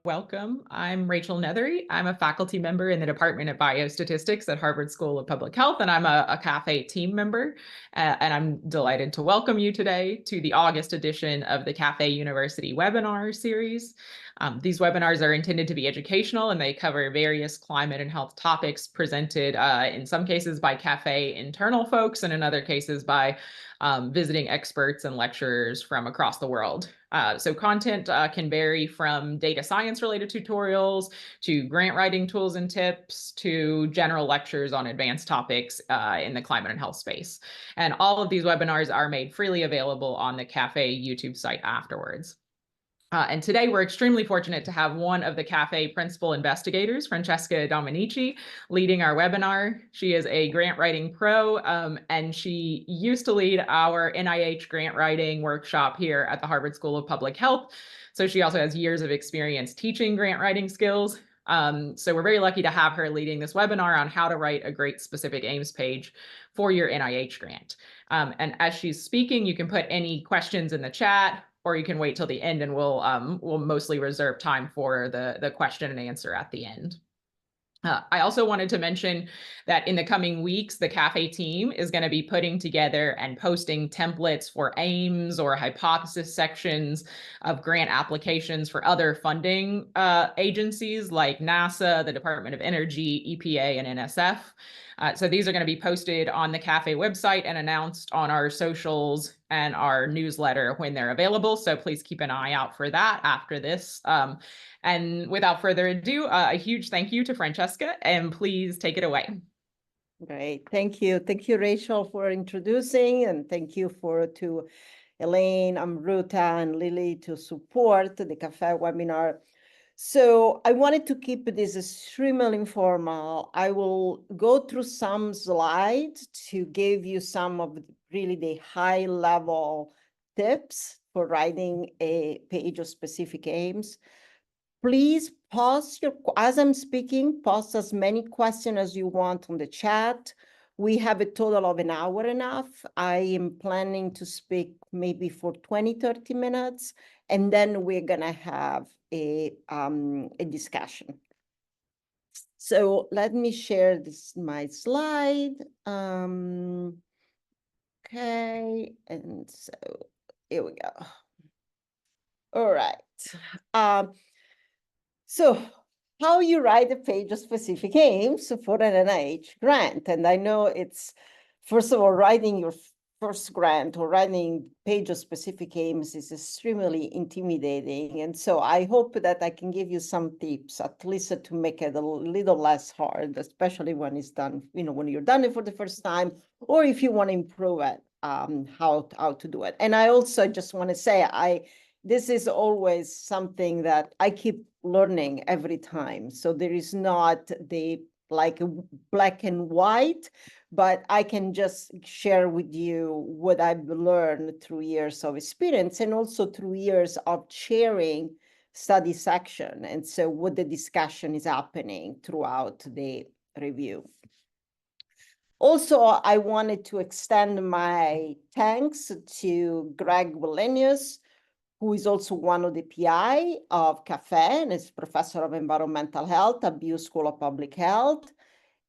Welcome. I'm Rachel Nethery. I'm a faculty member in the Department of Biostatistics at Harvard School of Public Health, and I'm a CAFE team member. And I'm delighted to welcome you today to the August edition of the CAFE University webinar series. These webinars are intended to be educational, and they cover various climate and health topics presented in some cases by CAFE internal folks, and in other cases by visiting experts and lecturers from across the world. So content can vary from data science related tutorials to grant writing tools and tips to general lectures on advanced topics in the climate and health space. And all of these webinars are made freely available on the CAFE YouTube site afterwards. And today we're extremely fortunate to have one of the CAFE principal investigators, Francesca Dominici, leading our webinar. She is a grant writing pro, and she used to lead our NIH grant writing workshop here at the Harvard School of Public Health. So she also has years of experience teaching grant writing skills. So we're very lucky to have her leading this webinar on how to write a great specific aims page for your NIH grant. And as she's speaking, you can put any questions in the chat, or you can wait till the end, and we'll mostly reserve time for the question and answer at the end. I also wanted to mention that in the coming weeks, the CAFE team is going to be putting together and posting templates for aims or hypothesis sections of grant applications for other funding agencies like NASA, the Department of Energy, EPA, and NSF. So these are going to be posted on the CAFE website and announced on our socials and our newsletter when they're available. So please keep an eye out for that after this. And without further ado, a huge thank you to Francesca, and please take it away. Great, thank you. Thank you, Rachel, for introducing, and thank you to Elaine, Amruta, and Lily to support the CAFE webinar. So I wanted to keep this extremely informal. I will go through some slides to give you some of really the high level tips for writing a page of specific aims. Please pause as I'm speaking, pause as many questions as you want on the chat. We have a total of an hour and a half. I am planning to speak maybe for 20, 30 minutes, and then we're gonna have a discussion. So let me share my slide. Okay, and so here we go. All right. So how you write a page of specific aims for an NIH grant. And I know it's, first of all, writing your first grant or writing page of specific aims is extremely intimidating. And so I hope that I can give you some tips, at least to make it a little less hard, especially when it's done, when you're done it for the first time, or if you want to improve it, how to do it. And I also just want to say, this is always something that I keep learning every time. So there is not like a black and white, but I can just share with you what I've learned through years of experience and also through years of chairing study section. And so what the discussion is happening throughout the review. Also, I wanted to extend my thanks to Greg Wallenius, who is also one of the PI of CAFE and is professor of environmental health at Buell School of Public Health,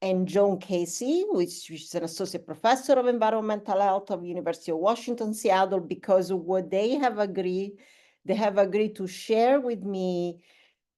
and John Casey, which is an associate professor of environmental health of University of Washington, Seattle, because what they have agreed to share with me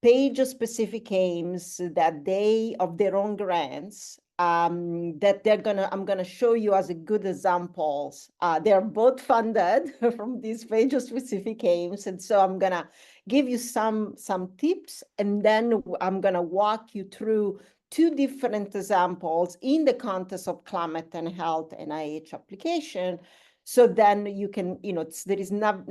page-specific aims that of their own grants, that I'm gonna show you as a good examples. They're both funded from these page-specific aims, and so I'm gonna give you some tips, and then I'm gonna walk you through two different examples in the context of climate and health NIH application. So then you can, there is not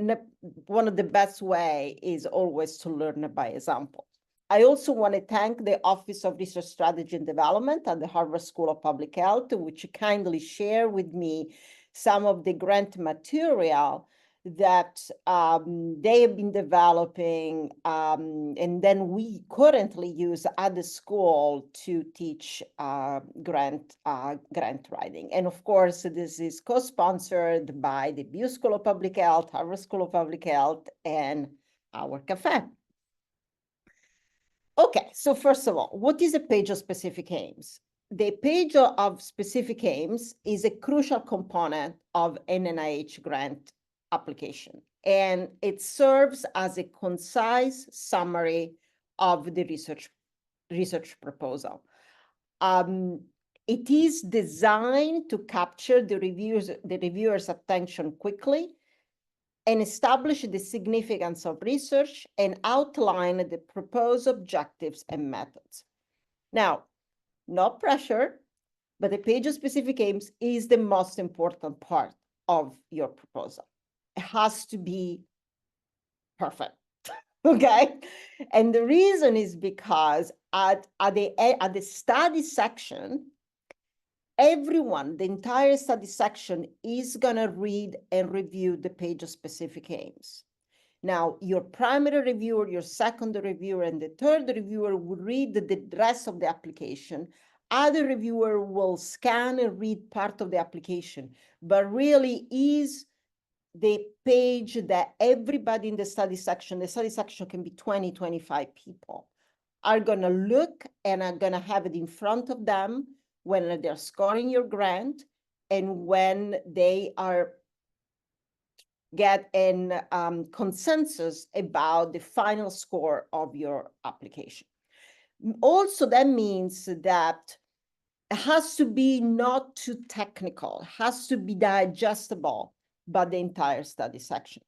one of the best way is always to learn by example. I also want to thank the Office of Research Strategy and Development at the Harvard School of Public Health, which kindly shared with me some of the grant material that they have been developing, and then we currently use at the school to teach grant writing. And of course, this is co-sponsored by the Buell School of Public Health, Harvard School of Public Health, and our CAFE. Okay, so first of all, what is a page of specific aims? The page of specific aims is a crucial component of an NIH grant application, and it serves as a concise summary of the research proposal. It is designed to capture the reviewer's attention quickly and establish the significance of research and outline the proposed objectives and methods. Now, no pressure, but the page of specific aims is the most important part of your proposal. It has to be perfect, okay? And the reason is because at the study section, everyone, the entire study section is gonna read and review the page of specific aims. Now, your primary reviewer, your secondary reviewer, and the third reviewer would read the rest of the application. Other reviewer will scan and read part of the application, but really is the page that everybody in the study section can be 20, 25 people, are gonna look and are gonna have it in front of them when they're scoring your grant and when they are get an consensus about the final score of your application. Also, that means that it has to be not too technical, has to be digestible by the entire study section.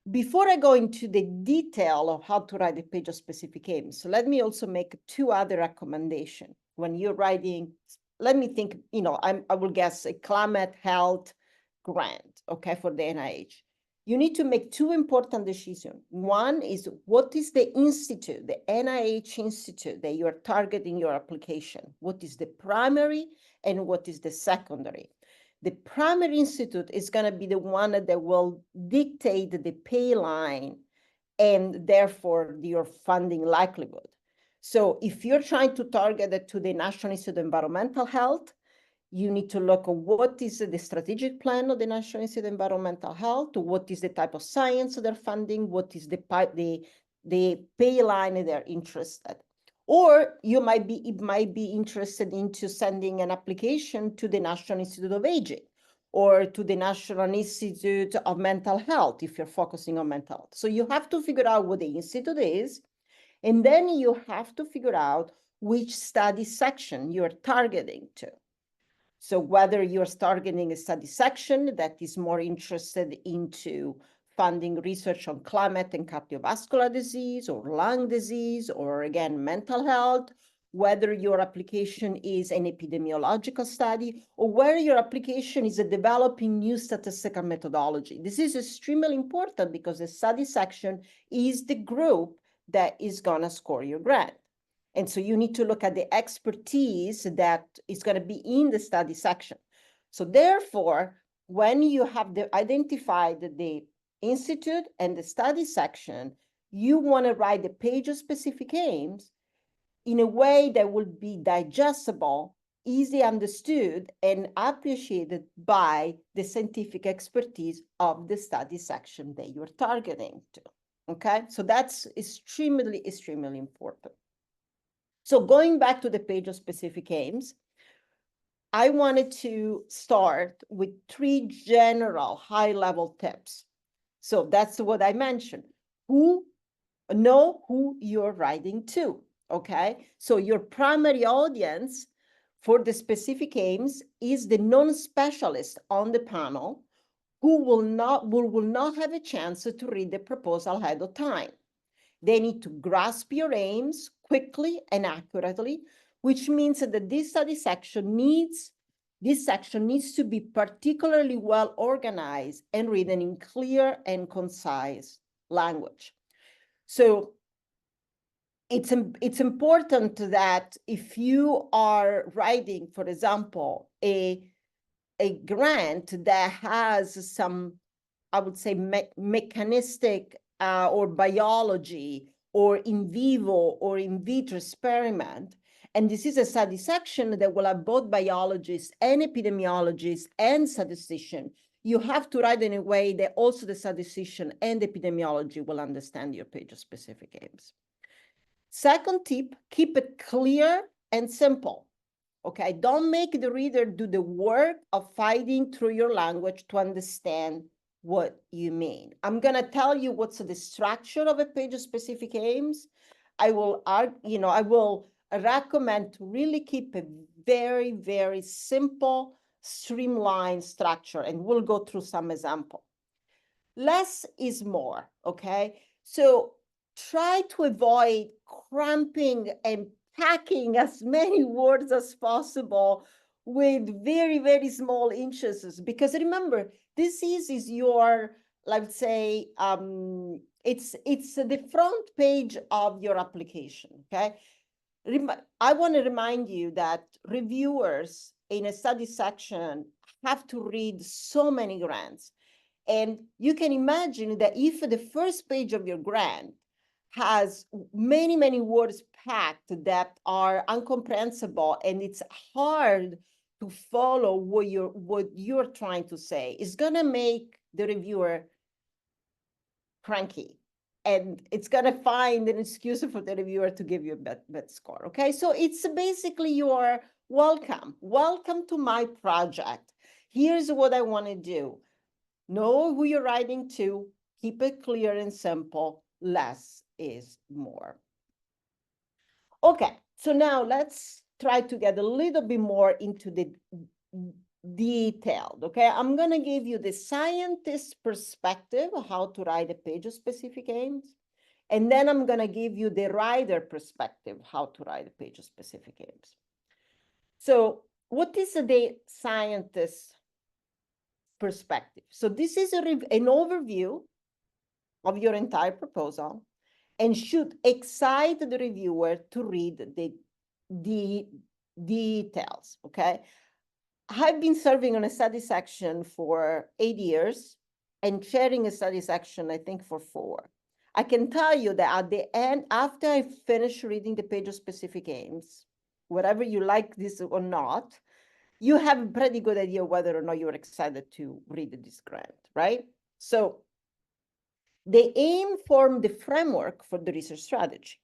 Before I go into the detail of how to write a page of specific aims, so let me also make two other recommendations. When you're writing, let me think, I will guess a climate health grant, okay, for the NIH. You need to make two important decisions. One is, what is the institute, the NIH institute that you're targeting your application? What is the primary and what is the secondary? The primary institute is going to be the one that will dictate the pay line and therefore your funding likelihood. So if you're trying to target it to the National Institute of Environmental Health, you need to look at what is the strategic plan of the National Institute of Environmental Health, what is the type of science they're funding, what is the pay line they're interested. Or it might be interested into sending an application to the National Institute of Aging or to the National Institute of Mental Health if you're focusing on mental health. So you have to figure out what the institute is, and then you have to figure out which study section you're targeting to. So whether you're targeting a study section that is more interested into funding research on climate and cardiovascular disease or lung disease, or again, mental health, whether your application is an epidemiological study, or whether your application is a developing new statistical methodology. This is extremely important because the study section is the group that is gonna score your grant. And so you need to look at the expertise that is going to be in the study section. So therefore, when you have identified the institute and the study section, you want to write the page of specific aims in a way that will be digestible, easy understood, and appreciated by the scientific expertise of the study section that you're targeting to. Okay, so that's extremely, extremely important. So going back to the page of specific aims, I wanted to start with 3 general high-level tips. So that's what I mentioned. Know who you're writing to, okay? So your primary audience for the specific aims is the non-specialist on the panel who will not have a chance to read the proposal ahead of time. They need to grasp your aims quickly and accurately, which means that this study section needs to be particularly well organized and written in clear and concise language. So it's important that if you are writing, for example, a grant that has some, I would say, mechanistic or biology or in vivo or in vitro experiment, and this is a study section that will have both biologists and epidemiologists and statistician, you have to write in a way that also the statistician and epidemiology will understand your page of specific aims. Second tip, keep it clear and simple. Okay, don't make the reader do the work of fighting through your language to understand what you mean. I'm gonna tell you what's the structure of a page-specific aims. I will recommend to really keep a very, very simple, streamlined structure, and we'll go through some example. Less is more, okay? So try to avoid cramping and packing as many words as possible with very, very small inches, because remember, this is your, let's say, it's the front page of your application, okay? I want to remind you that reviewers in a study section have to read so many grants. And you can imagine that if the first page of your grant has many, many words packed that are incomprehensible, and it's hard to follow what you're trying to say, it's gonna make the reviewer cranky. And it's gonna find an excuse for the reviewer to give you a bad score, okay? So it's basically your welcome. Welcome to my project. Here's what I wanna do. Know who you're writing to, keep it clear and simple, less is more. Okay, so now let's try to get a little bit more into the detailed, okay? I'm gonna give you the scientist perspective of how to write a page-specific aims, and then I'm gonna give you the writer perspective, how to write a page-specific aims. So what is the scientist perspective? So this is an overview of your entire proposal and should excite the reviewer to read the details, okay? I've been serving on a study section for 8 years and chairing a study section, I think, for 4. I can tell you that at the end, after I finish reading the page-specific aims, whatever you like this or not, you have a pretty good idea whether or not you're excited to read this grant, right? So the aim form the framework for the research strategy.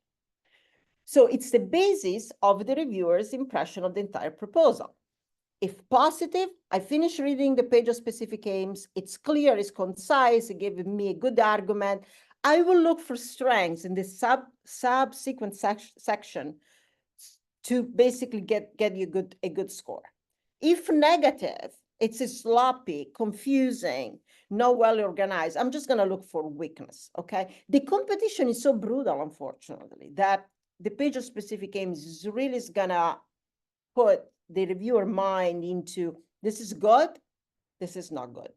So it's the basis of the reviewer's impression of the entire proposal. If positive, I finish reading the page-specific aims, it's clear, it's concise, it gives me a good argument. I will look for strengths in the subsequent section to basically get you a good score. If negative, it's sloppy, confusing, not well organized, I'm just gonna look for weakness, okay? The competition is so brutal, unfortunately, that the page-specific aims is really gonna put the reviewer mind into, this is good, this is not good.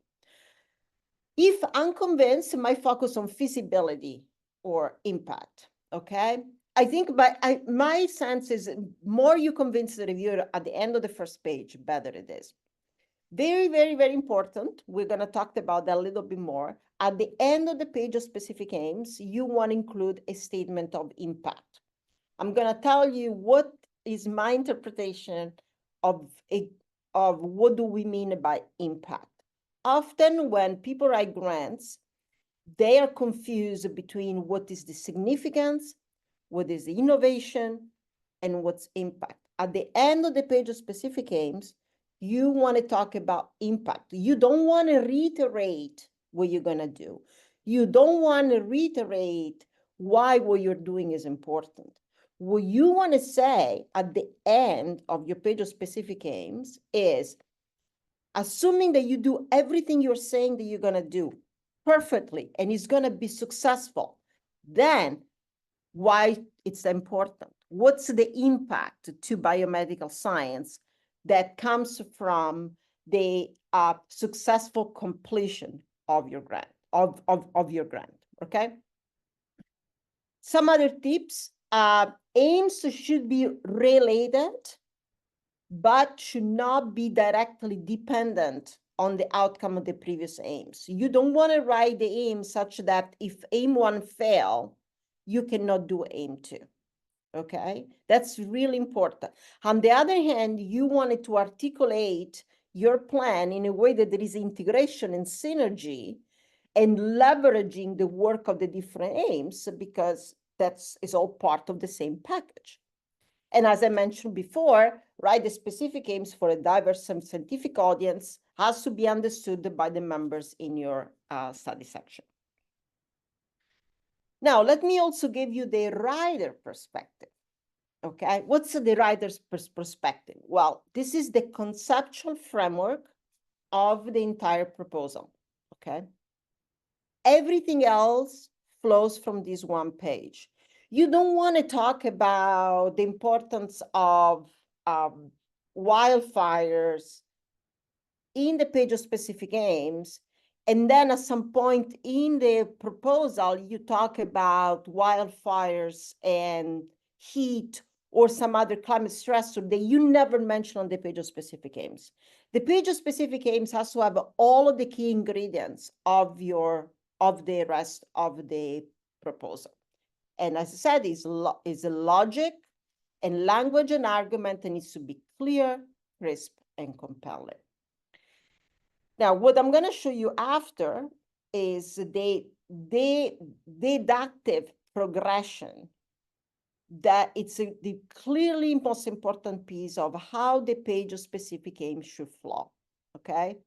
If unconvinced, my focus on feasibility or impact, okay? I think my sense is more you convince the reviewer at the end of the first page, better it is. Very, very, very important. We're going to talk about that a little bit more. At the end of the page-specific aims, you want to include a statement of impact. I'm going to tell you what is my interpretation of what do we mean by impact. Often when people write grants, they are confused between what is the significance, what is the innovation, and what's impact. At the end of the page-specific aims, you want to talk about impact. You don't want to reiterate what you're going to do. You don't want to reiterate why what you're doing is important. What you want to say at the end of your page-specific aims is, assuming that you do everything you're saying that you're going to do perfectly and it's going to be successful, then why it's important. What's the impact to biomedical science that comes from the successful completion of your grant, of your grant, okay? Some other tips, aims should be related, but should not be directly dependent on the outcome of the previous aims. You don't want to write the aim such that if aim 1 fail, you cannot do aim 2, okay? That's really important. On the other hand, you wanted to articulate your plan in a way that there is integration and synergy and leveraging the work of the different aims, because is all part of the same package. And as I mentioned before, write the specific aims for a diverse scientific audience has to be understood by the members in your study section. Now, let me also give you the writer perspective. Okay, what's the writer's perspective? Well, this is the conceptual framework of the entire proposal. Okay, everything else flows from this one page. You don't want to talk about the importance of wildfires in the page of specific aims, and then at some point in the proposal, you talk about wildfires and heat or some other climate stressor that you never mention on the page of specific aims. The page of specific aims has to have all of the key ingredients of the rest of the proposal. And as I said, is a logic and language and argument that needs to be clear, crisp, and compelling. Now, what I'm going to show you after is the deductive progression that it's the clearly most important piece of how the page of specific aims should flow, okay?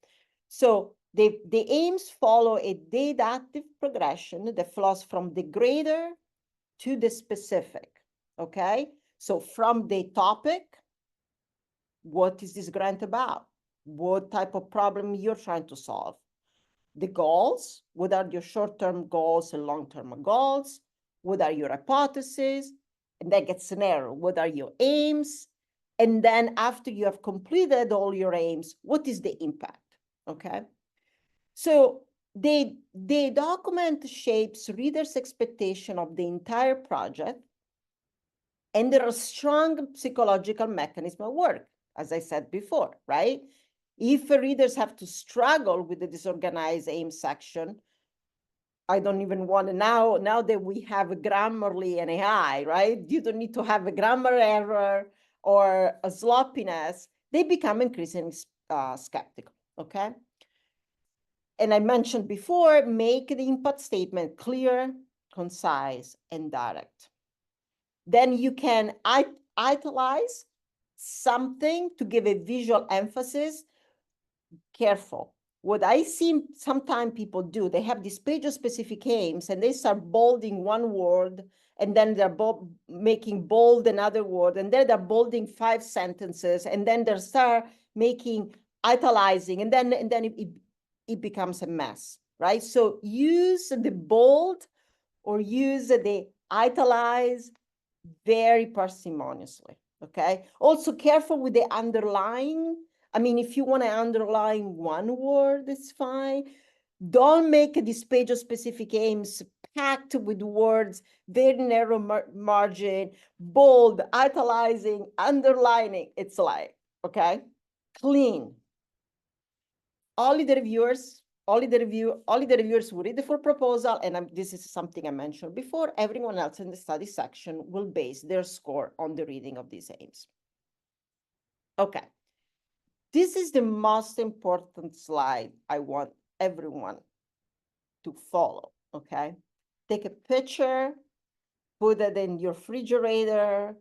So the aims follow a deductive progression that flows from the greater to the specific, okay? So from the topic, what is this grant about? What type of problem you're trying to solve? The goals, what are your short-term goals and long-term goals? What are your hypotheses? And that gets narrow. What are your aims? And then after you have completed all your aims, what is the impact? Okay. So the document shapes readers' expectation of the entire project, and there are strong psychological mechanisms at work, as I said before, right? If readers have to struggle with the disorganized aim section, I don't even want to now that we have a Grammarly and AI, right? You don't need to have a grammar error or a sloppiness. They become increasingly skeptical, okay? And I mentioned before, make the input statement clear, concise, and direct. Then you can italize something to give a visual emphasis. Careful. What I see sometimes people do, they have this page of specific aims and they start bolding one word, and then they're making bold another word, and then they're bolding 5 sentences, and then they start making italicizing, and then it becomes a mess, right? So use the bold or use the italize very parsimoniously, okay? Also careful with the underline. I mean, if you want to underline one word, it's fine. Don't make this page of specific aims packed with words, very narrow margin, bold, italicizing, underlining. It's like, okay, clean. Only the reviewers who read the full proposal, and this is something I mentioned before, everyone else in the study section will base their score on the reading of these aims. Okay. This is the most important slide I want everyone to follow, okay? Take a picture, put it in your refrigerator,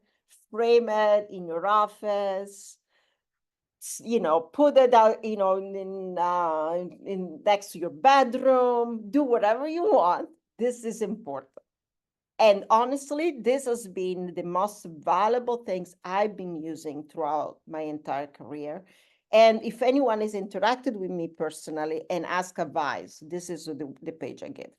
frame it in your office, you know, put it out, you know, in next to your bedroom, do whatever you want. This is important. And honestly, this has been the most valuable things I've been using throughout my entire career. And if anyone has interacted with me personally and asked advice, this is the page I give.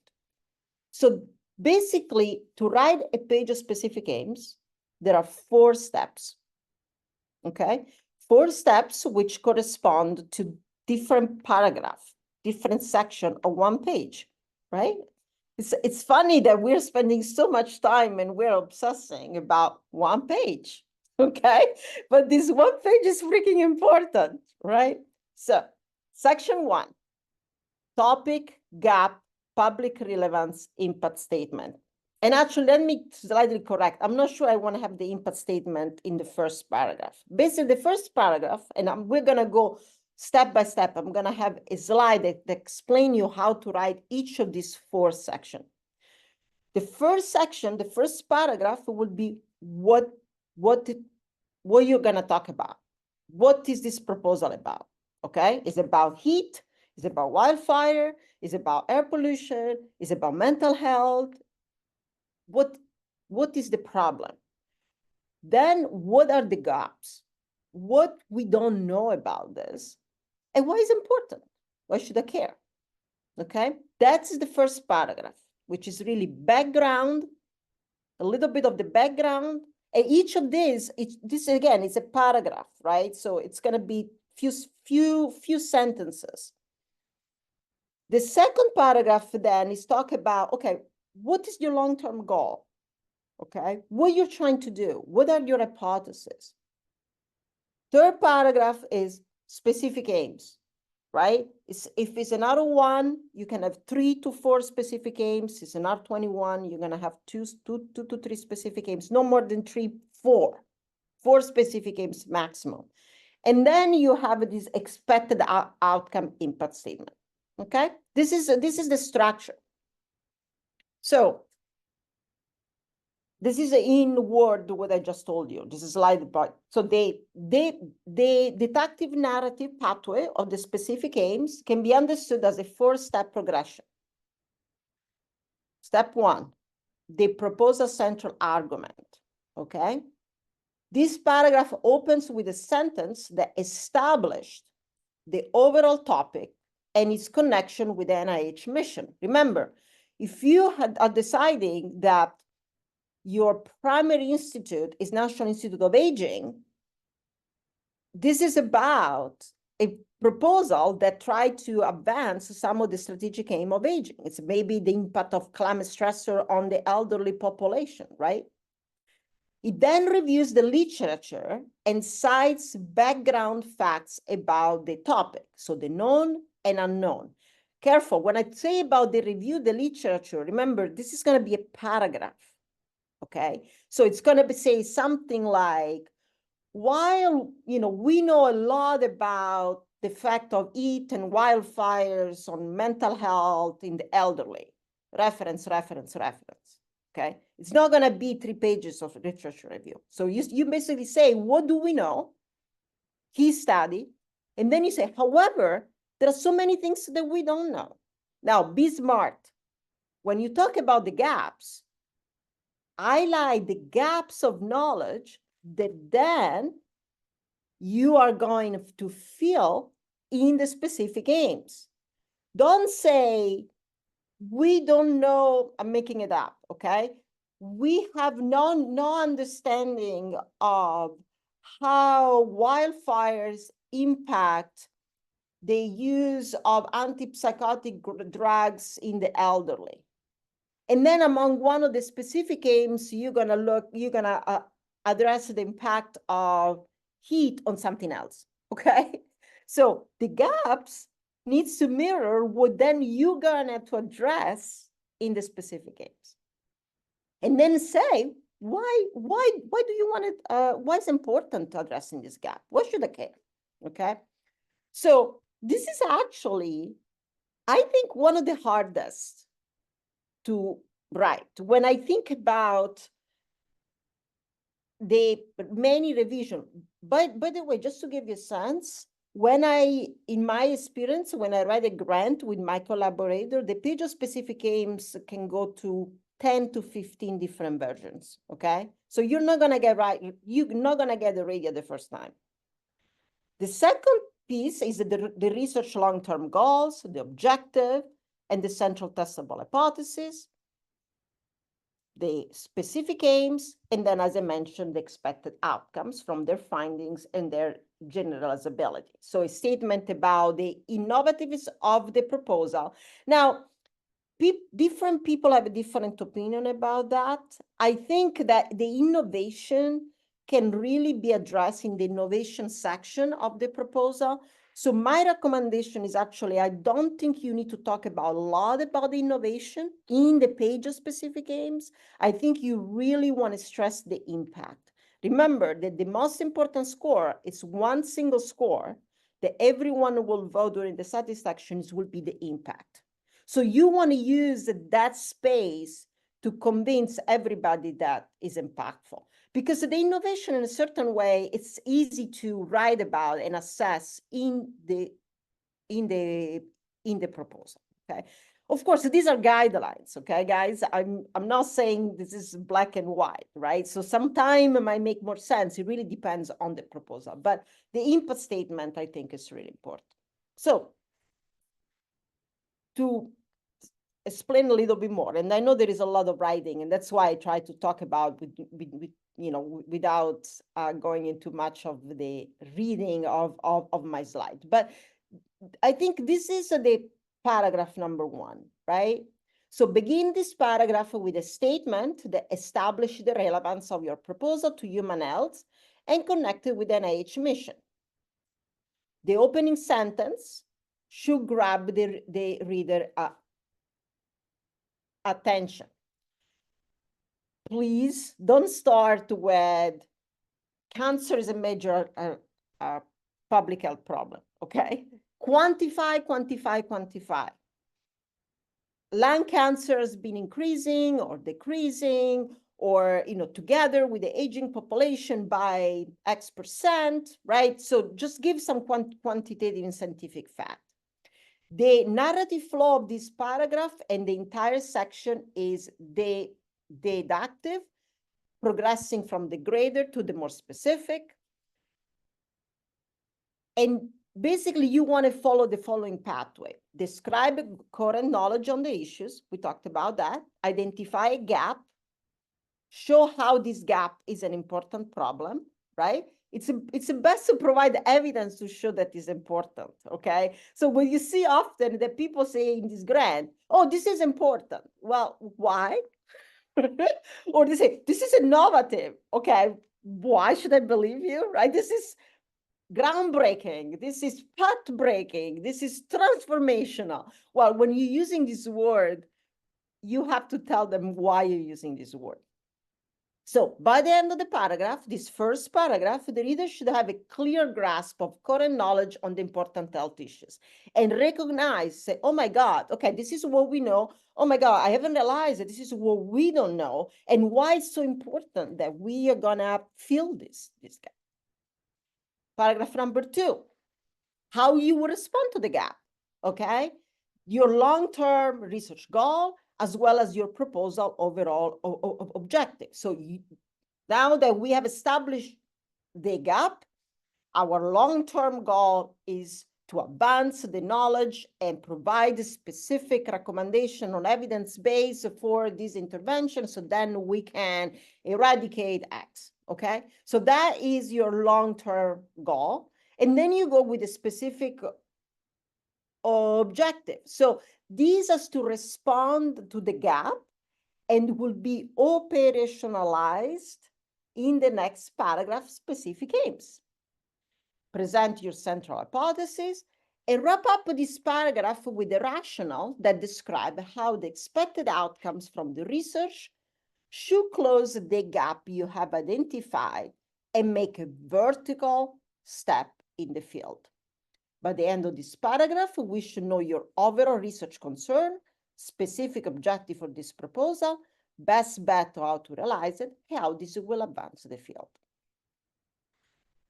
So basically, to write a page of specific aims, there are 4 steps, okay? 4 steps which correspond to different paragraph, different section of one page, right? It's funny that we're spending so much time and we're obsessing about one page, okay? But this one page is freaking important, right? So section 1, topic, gap, public relevance, impact statement. And actually, let me slightly correct. I'm not sure I want to have the impact statement in the first paragraph. Basically, the first paragraph, and we're going to go step by step. I'm going to have a slide that explains you how to write each of these 4 sections. The first section, the first paragraph will be what you're going to talk about. What is this proposal about? Okay, it's about heat, it's about wildfire, it's about air pollution, it's about mental health. What is the problem? Then what are the gaps? What we don't know about this? And why is it important? Why should I care? Okay, that's the first paragraph, which is really background, a little bit of the background. And each of these, this again, is a paragraph, right? So it's going to be few sentences. The second paragraph then is talk about, okay, what is your long-term goal? Okay, what you're trying to do? What are your hypotheses? Third paragraph is specific aims, right? If it's an R01, you can have 3 to 4 specific aims. It's an R21, you're going to have two to 3 specific aims, no more than 4 specific aims maximum. And then you have this expected outcome impact statement. Okay, this is the structure. So this is in word what I just told you. This is slide part. So the deductive narrative pathway of the specific aims can be understood as a 4-step progression. Step 1, they propose a central argument. Okay, this paragraph opens with a sentence that established the overall topic and its connection with the NIH mission. Remember, if you are deciding that your primary institute is National Institute of Aging, this is about a proposal that tried to advance some of the strategic aim of aging. It's maybe the impact of climate stressor on the elderly population, right? It then reviews the literature and cites background facts about the topic, so the known and unknown. Careful, when I say about the review the literature, remember, this is going to be a paragraph. Okay, so it's going to say something like, while we know a lot about the effect of heat and wildfires on mental health in the elderly, reference. Okay, it's not going to be 3 pages of literature review. So you basically say, what do we know? Key study, and then you say, however, there are so many things that we don't know. Now, be smart. When you talk about the gaps, highlight the gaps of knowledge that then you are going to fill in the specific aims. Don't say, we don't know, I'm making it up, okay? We have no understanding of how wildfires impact the use of antipsychotic drugs in the elderly. And then among one of the specific aims, you're gonna address the impact of heat on something else, okay? So the gaps needs to mirror what then you're gonna to address in the specific aims. And then say, why do you want it, why is important addressing this gap? Why should I care, okay? So this is actually, I think, one of the hardest to write. When I think about the many revision, by the way, just to give you a sense, in my experience, when I write a grant with my collaborator, the page of specific aims can go to 10 to 15 different versions, okay? So you're not gonna get it ready the first time. The second piece is the research long-term goals, the objective, and the central testable hypothesis, the specific aims, and then, as I mentioned, the expected outcomes from their findings and their generalizability. So a statement about the innovativeness of the proposal. Now, different people have a different opinion about that. I think that the innovation can really be addressed in the innovation section of the proposal. So my recommendation is actually, I don't think you need to talk about a lot about the innovation in the page of specific aims. I think you really want to stress the impact. Remember that the most important score is one single score that everyone will vote during the satisfactions will be the impact. So you want to use that space to convince everybody that is impactful. Because the innovation in a certain way, it's easy to write about and assess in the proposal, okay? Of course, these are guidelines, okay, guys? I'm not saying this is black and white, right? So sometimes it might make more sense. It really depends on the proposal. But the input statement, I think, is really important. So to explain a little bit more, and I know there is a lot of writing, and that's why I try to talk about without going into much of the reading of my slide. But I think this is the paragraph number 1, right? So begin this paragraph with a statement that establishes the relevance of your proposal to human health and connect it with NIH mission. The opening sentence should grab the reader attention. Please don't start with cancer is a major public health problem, okay? Quantify, quantify, quantify. Lung cancer has been increasing or decreasing, or, together with the aging population by X%, right? So just give some quantitative and scientific fact. The narrative flow of this paragraph and the entire section is deductive, progressing from the greater to the more specific. And basically, you want to follow the following pathway. Describe current knowledge on the issues. We talked about that. Identify a gap. Show how this gap is an important problem, right? It's best to provide evidence to show that is important, okay? So when you see often that people say in this grant, oh, this is important. Well, why? Or they say, this is innovative. Okay, why should I believe you, right? This is groundbreaking. This is path-breaking. This is transformational. Well, when you're using this word, you have to tell them why you're using this word. So by the end of the paragraph, this first paragraph, the reader should have a clear grasp of current knowledge on the important health issues and recognize, say, oh my God, okay, this is what we know. Oh my God, I haven't realized that this is what we don't know and why it's so important that we are gonna fill this gap. Paragraph number 2, how you will respond to the gap, okay? Your long-term research goal, as well as your proposal overall objective. So now that we have established the gap, our long-term goal is to advance the knowledge and provide a specific recommendation on evidence base for this intervention, so then we can eradicate X, okay? So that is your long-term goal. And then you go with a specific objective. So these has to respond to the gap and will be operationalized in the next paragraph specific aims. Present your central hypothesis and wrap up this paragraph with the rationale that describe how the expected outcomes from the research should close the gap you have identified and make a vertical step in the field. By the end of this paragraph, we should know your overall research concern, specific objective for this proposal, best bet how to realize it, how this will advance the field.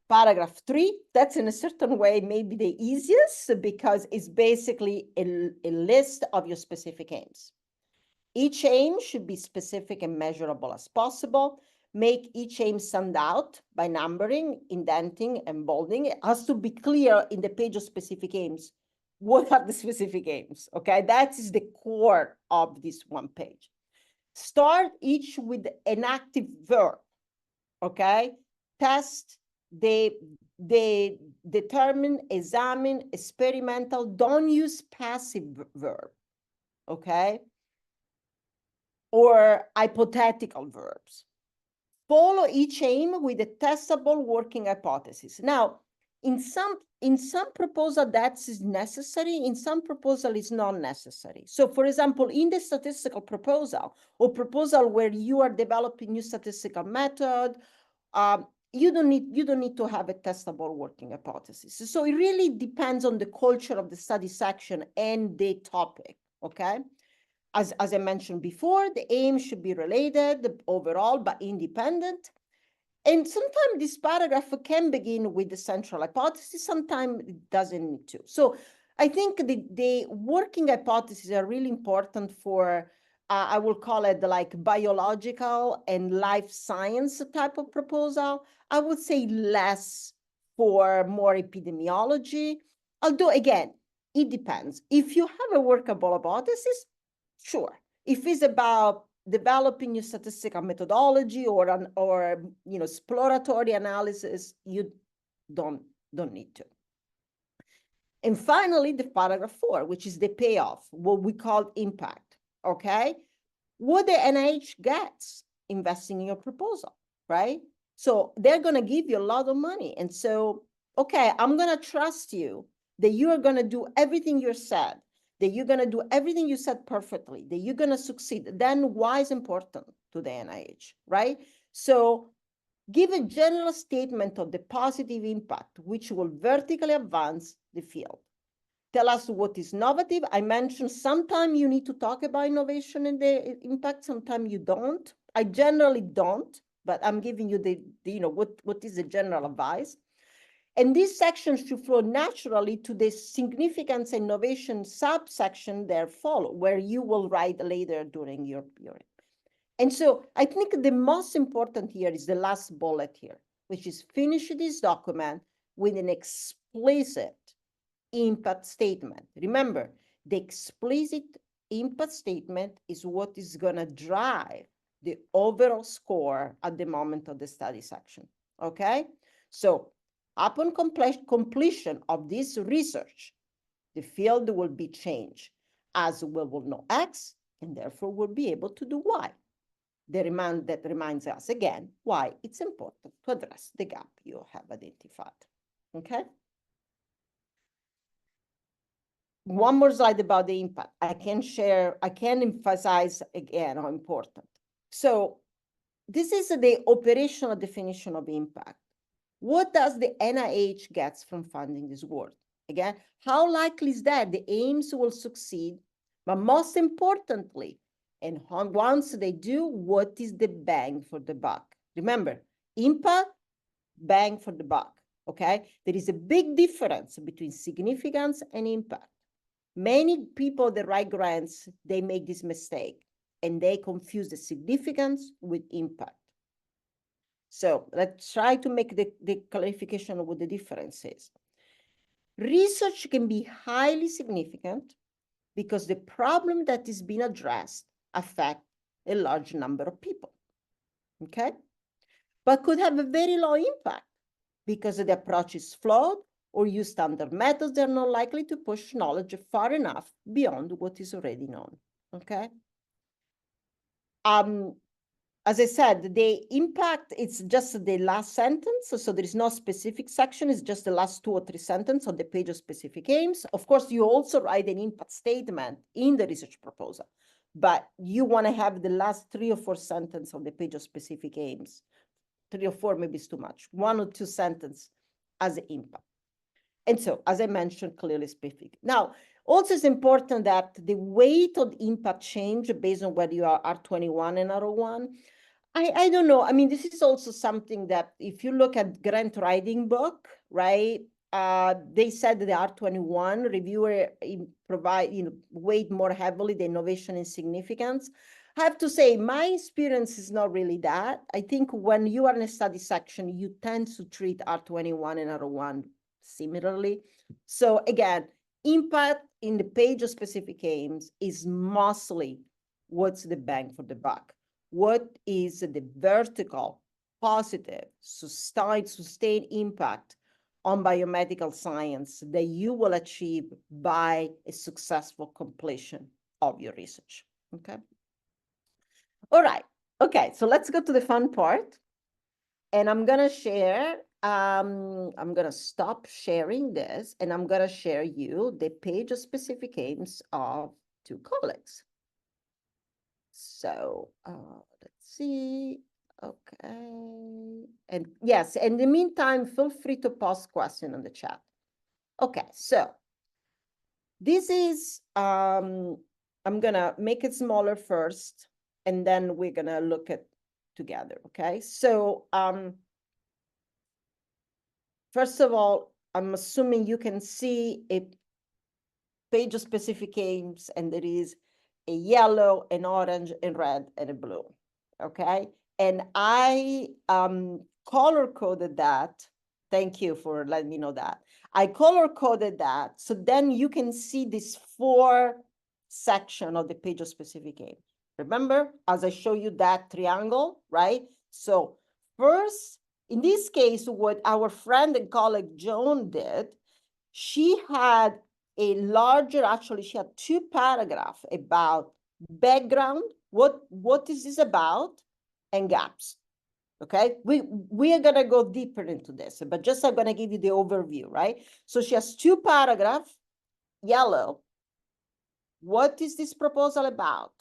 Paragraph 3, that's in a certain way maybe the easiest because it's basically a list of your specific aims. Each aim should be specific and measurable as possible. Make each aim stand out by numbering, indenting, and bolding. It has to be clear in the page of specific aims. What are the specific aims? Okay, that is the core of this one page. Start each with an active verb. Okay, test, determine, examine, experimental. Don't use passive verb. Okay, or hypothetical verbs. Follow each aim with a testable working hypothesis. Now, in some proposal that is necessary, in some proposal is not necessary. So for example, in the statistical proposal or proposal where you are developing new statistical method, you don't need to have a testable working hypothesis. So it really depends on the culture of the study section and the topic, okay? as I mentioned before, the aim should be related overall, but independent. And sometimes this paragraph can begin with the central hypothesis, sometimes it doesn't need to. So I think the working hypotheses are really important for, I will call it like biological and life science type of proposal. I would say less for more epidemiology, although again, it depends. If you have a workable hypothesis, sure. If it's about developing your statistical methodology or exploratory analysis, you don't need to. And finally, the paragraph 4, which is the payoff, what we call impact, okay? What the NIH gets investing in your proposal, right? So they're gonna give you a lot of money. And so, okay, I'm gonna trust you that you are gonna do everything you said, that you're gonna do everything you said perfectly, that you're gonna succeed. Then why is important to the NIH, right? So give a general statement of the positive impact, which will vertically advance the field. Tell us what is innovative. I mentioned sometimes you need to talk about innovation and the impact, sometimes you don't. I generally don't, but I'm giving you the what is the general advice. And this section should flow naturally to the significance innovation subsection there follow, where you will write later during your period. And so I think the most important here is the last bullet here, which is finish this document with an explicit impact statement. Remember, the explicit impact statement is what is going to drive the overall score at the moment of the study section. Okay? So upon completion of this research, the field will be changed as we will know X, and therefore we'll be able to do Y. That reminds us again why it's important to address the gap you have identified. Okay? One more slide about the impact. I can emphasize again how important. So this is the operational definition of impact. What does the NIH get from funding this work? Again, how likely is that the aims will succeed? But most importantly, and once they do, what is the bang for the buck? Remember, impact, bang for the buck, okay? There is a big difference between significance and impact. Many people that write grants, they make this mistake and they confuse the significance with impact. So let's try to make the clarification of what the difference is. Research can be highly significant because the problem that is being addressed affects a large number of people, okay? But could have a very low impact because the approach is flawed or use standard methods that are not likely to push knowledge far enough beyond what is already known, okay? As I said, the impact, it's just the last sentence. So there is no specific section. It's just the last 2 or 3 sentences on the page of specific aims. Of course, you also write an impact statement in the research proposal, but you want to have the last 3 or 4 sentences on the page of specific aims. 3 or 4 maybe is too much. 1 or 2 sentences as an impact. And so, as I mentioned, clearly specific. Now, also it's important that the weight of impact change based on whether you are R21 and R01. I don't know. I mean, this is also something that if you look at grant writing book, right? They said that the R21 reviewer weight more heavily the innovation and significance. I have to say, my experience is not really that. I think when you are in a study section, you tend to treat R21 and R01 similarly. So again, impact in the page of specific aims is mostly what's the bang for the buck. What is the vertical, positive, sustained impact on biomedical science that you will achieve by a successful completion of your research, okay? All right, okay, so let's go to the fun part. And I'm gonna share, I'm gonna stop sharing this and I'm gonna share you the page of specific aims of 2 colleagues. So let's see, okay. And yes, in the meantime, feel free to post question on the chat. Okay, so this is I'm gonna make it smaller first, and then we're gonna look at together, okay? So first of all, I'm assuming you can see a page of specific aims, and there is a yellow, an orange, and red, and a blue, okay? And I color coded that. Thank you for letting me know that. I color coded that, so then you can see this 4 section of the page of specific aim. Remember, as I show you that triangle, right? So first, in this case, what our friend and colleague Joan did, she had a larger, actually, she had 2 paragraphs about background, what is this about, and gaps. Okay, we are gonna go deeper into this, but just I'm gonna give you the overview, right? So she has 2 paragraphs, yellow. What is this proposal about?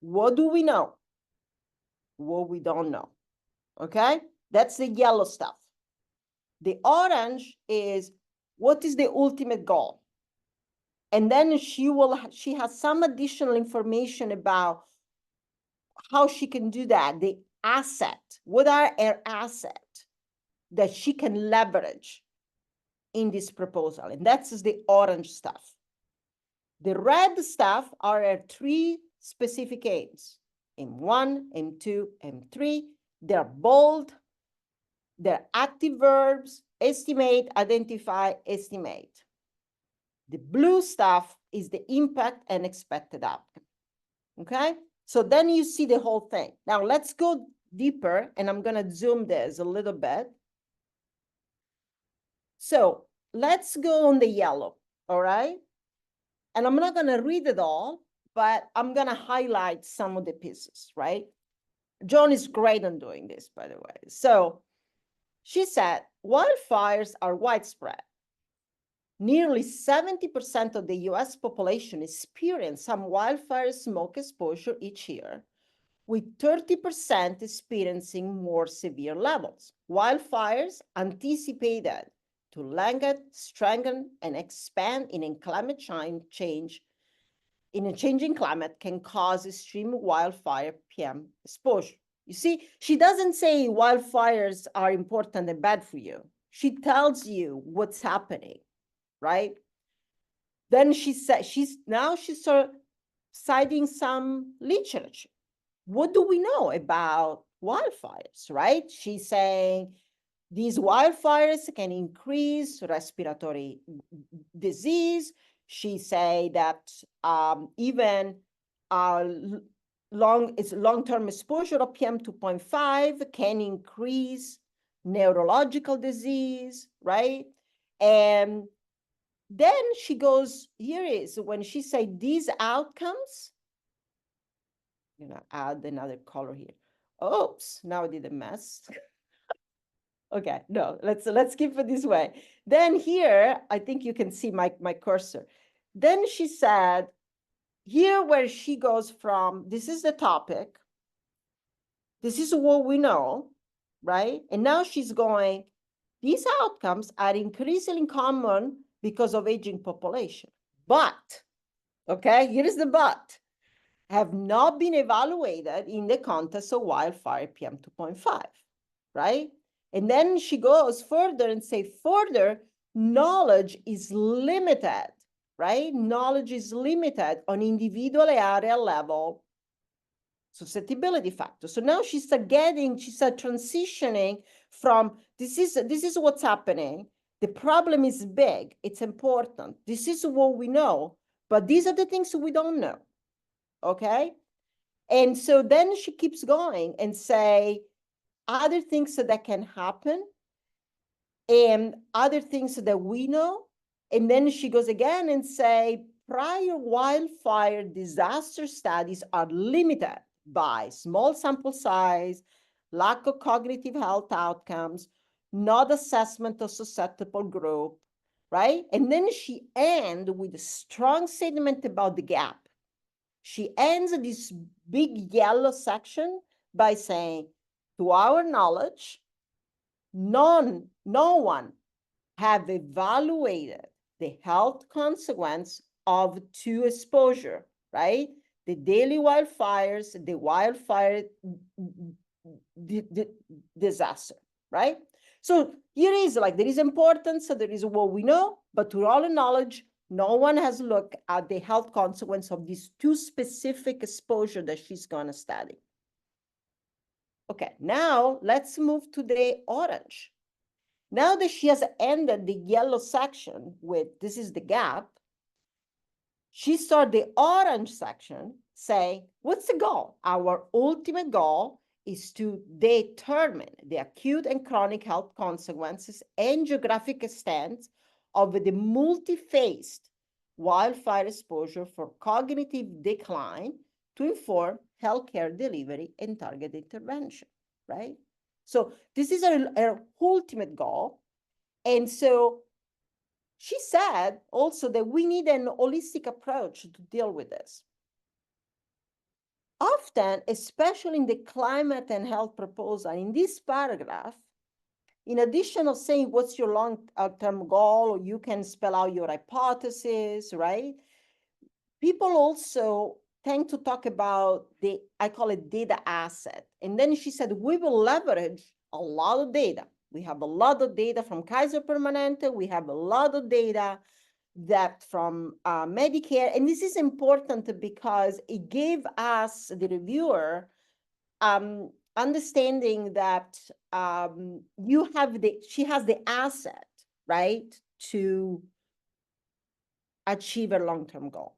What do we know? What we don't know. Okay, that's the yellow stuff. The orange is what is the ultimate goal? And then she has some additional information about how she can do that, the asset, what are her assets that she can leverage in this proposal. And that's the orange stuff. The red stuff are her 3 specific aims, M1, M2, M3. They're bold, they're active verbs, estimate, identify, estimate. The blue stuff is the impact and expected outcome, okay? So then you see the whole thing. Now let's go deeper, and I'm gonna zoom this a little bit. So let's go on the yellow, all right? And I'm not gonna read it all, but I'm gonna highlight some of the pieces, right? Joan is great on doing this, by the way. So she said, wildfires are widespread. Nearly 70% of the US population experience some wildfire smoke exposure each year, with 30% experiencing more severe levels. Wildfires anticipated to lengthen, strengthen, and expand in climate change, in a changing climate can cause extreme wildfire PM exposure. You see, she doesn't say wildfires are important and bad for you. She tells you what's happening, right? Then she said, she's citing some literature. What do we know about wildfires, right? She's saying these wildfires can increase respiratory disease. She say that even long-term exposure of PM 2.5 can increase neurological disease, right? And then she goes, here is when she say these outcomes, you know, add another color here. Oops, now I did a mess. Okay, no, let's keep it this way. Then here, I think you can see my cursor. Then she said, here where she goes from, this is the topic, this is what we know, right? And now she's going, these outcomes are increasingly common because of aging population. But, okay, here's the but, have not been evaluated in the context of wildfire PM 2.5, right? And then she goes further and say, further, knowledge is limited, right? Knowledge is limited on individual area level susceptibility factor. So now she's transitioning from, this is what's happening. The problem is big, it's important. This is what we know, but these are the things we don't know, okay? And so then she keeps going and say, other things that can happen and other things that we know. And then she goes again and say, prior wildfire disaster studies are limited by small sample size, lack of cognitive health outcomes, not assessment of susceptible group, right? And then she ends with a strong statement about the gap. She ends this big yellow section by saying, to our knowledge, no one have evaluated the health consequence of to exposure right? The daily wildfires, the wildfire disaster, right? So here is like, there is importance, so there is what we know, but to our knowledge, no one has looked at the health consequence of these two specific exposure that she's gonna study. Okay, now let's move to the orange. Now that she has ended the yellow section with, this is the gap, she started the orange section saying, what's the goal? Our ultimate goal is to determine the acute and chronic health consequences and geographic extent of the multi-phased wildfire exposure for cognitive decline to inform healthcare delivery and target intervention, right? So this is our ultimate goal. And so she said also that we need an holistic approach to deal with this. Often, especially in the climate and health proposal, in this paragraph, in addition of saying what's your long-term goal, or you can spell out your hypothesis, right? People also tend to talk about the, I call it data asset. And then she said, we will leverage a lot of data. We have a lot of data from Kaiser Permanente. We have a lot of data that from Medicare. And this is important because it gave us, the reviewer, understanding that she has the asset, right, to achieve a long-term goal.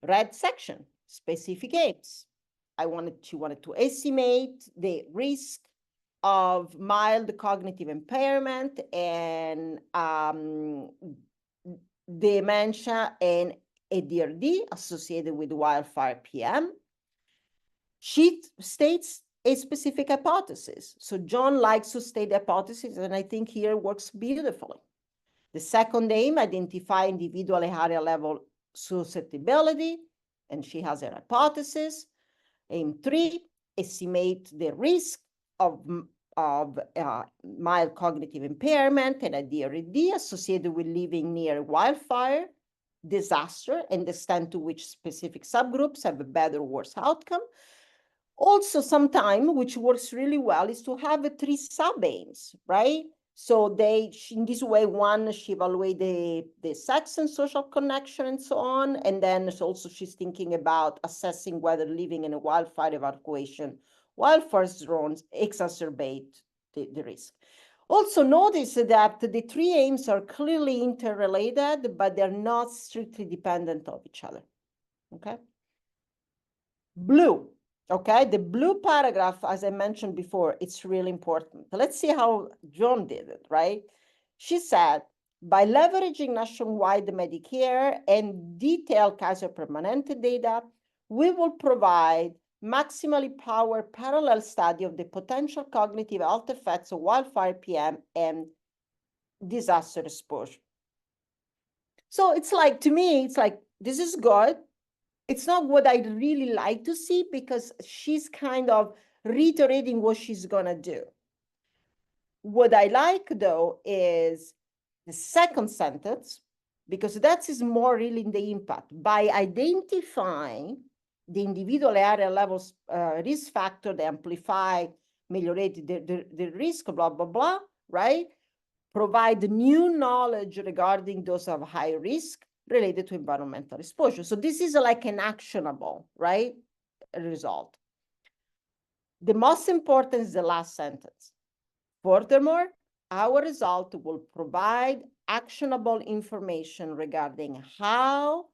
Red section, specific aims. She wanted to estimate the risk of mild cognitive impairment and dementia and ADHD associated with wildfire PM. She states a specific hypothesis. So John likes to state the hypothesis, and I think here works beautifully. The second aim, identify individual area level susceptibility, and she has a hypothesis. Aim 3, estimate the risk of mild cognitive impairment and ADHD associated with living near wildfire disaster and the extent to which specific subgroups have a better or worse outcome. Also, sometime, which works really well, is to have 3 sub-aims, right? So in this way, one, she evaluate the sex and social connection and so on. And then also she's thinking about assessing whether living in a wildfire evacuation, wildfire zones exacerbate the risk. Also notice that the 3 aims are clearly interrelated, but they're not strictly dependent of each other, okay? Blue. Okay, the blue paragraph, as I mentioned before, it's really important. Let's see how John did it, right? She said, by leveraging nationwide Medicare and detailed Kaiser Permanente data, we will provide maximally powered parallel study of the potential cognitive health effects of wildfire PM and disaster exposure. So it's like, to me, it's like, this is good. It's not what I'd really like to see because she's kind of reiterating what she's gonna do. What I like though is the second sentence, because that is more really in the impact. By identifying the individual area levels risk factor, they amplify, ameliorate the risk, blah, blah, blah, right? Provide new knowledge regarding those of high risk related to environmental exposure. So this is like an actionable, right, result. The most important is the last sentence. Furthermore, our result will provide actionable information regarding how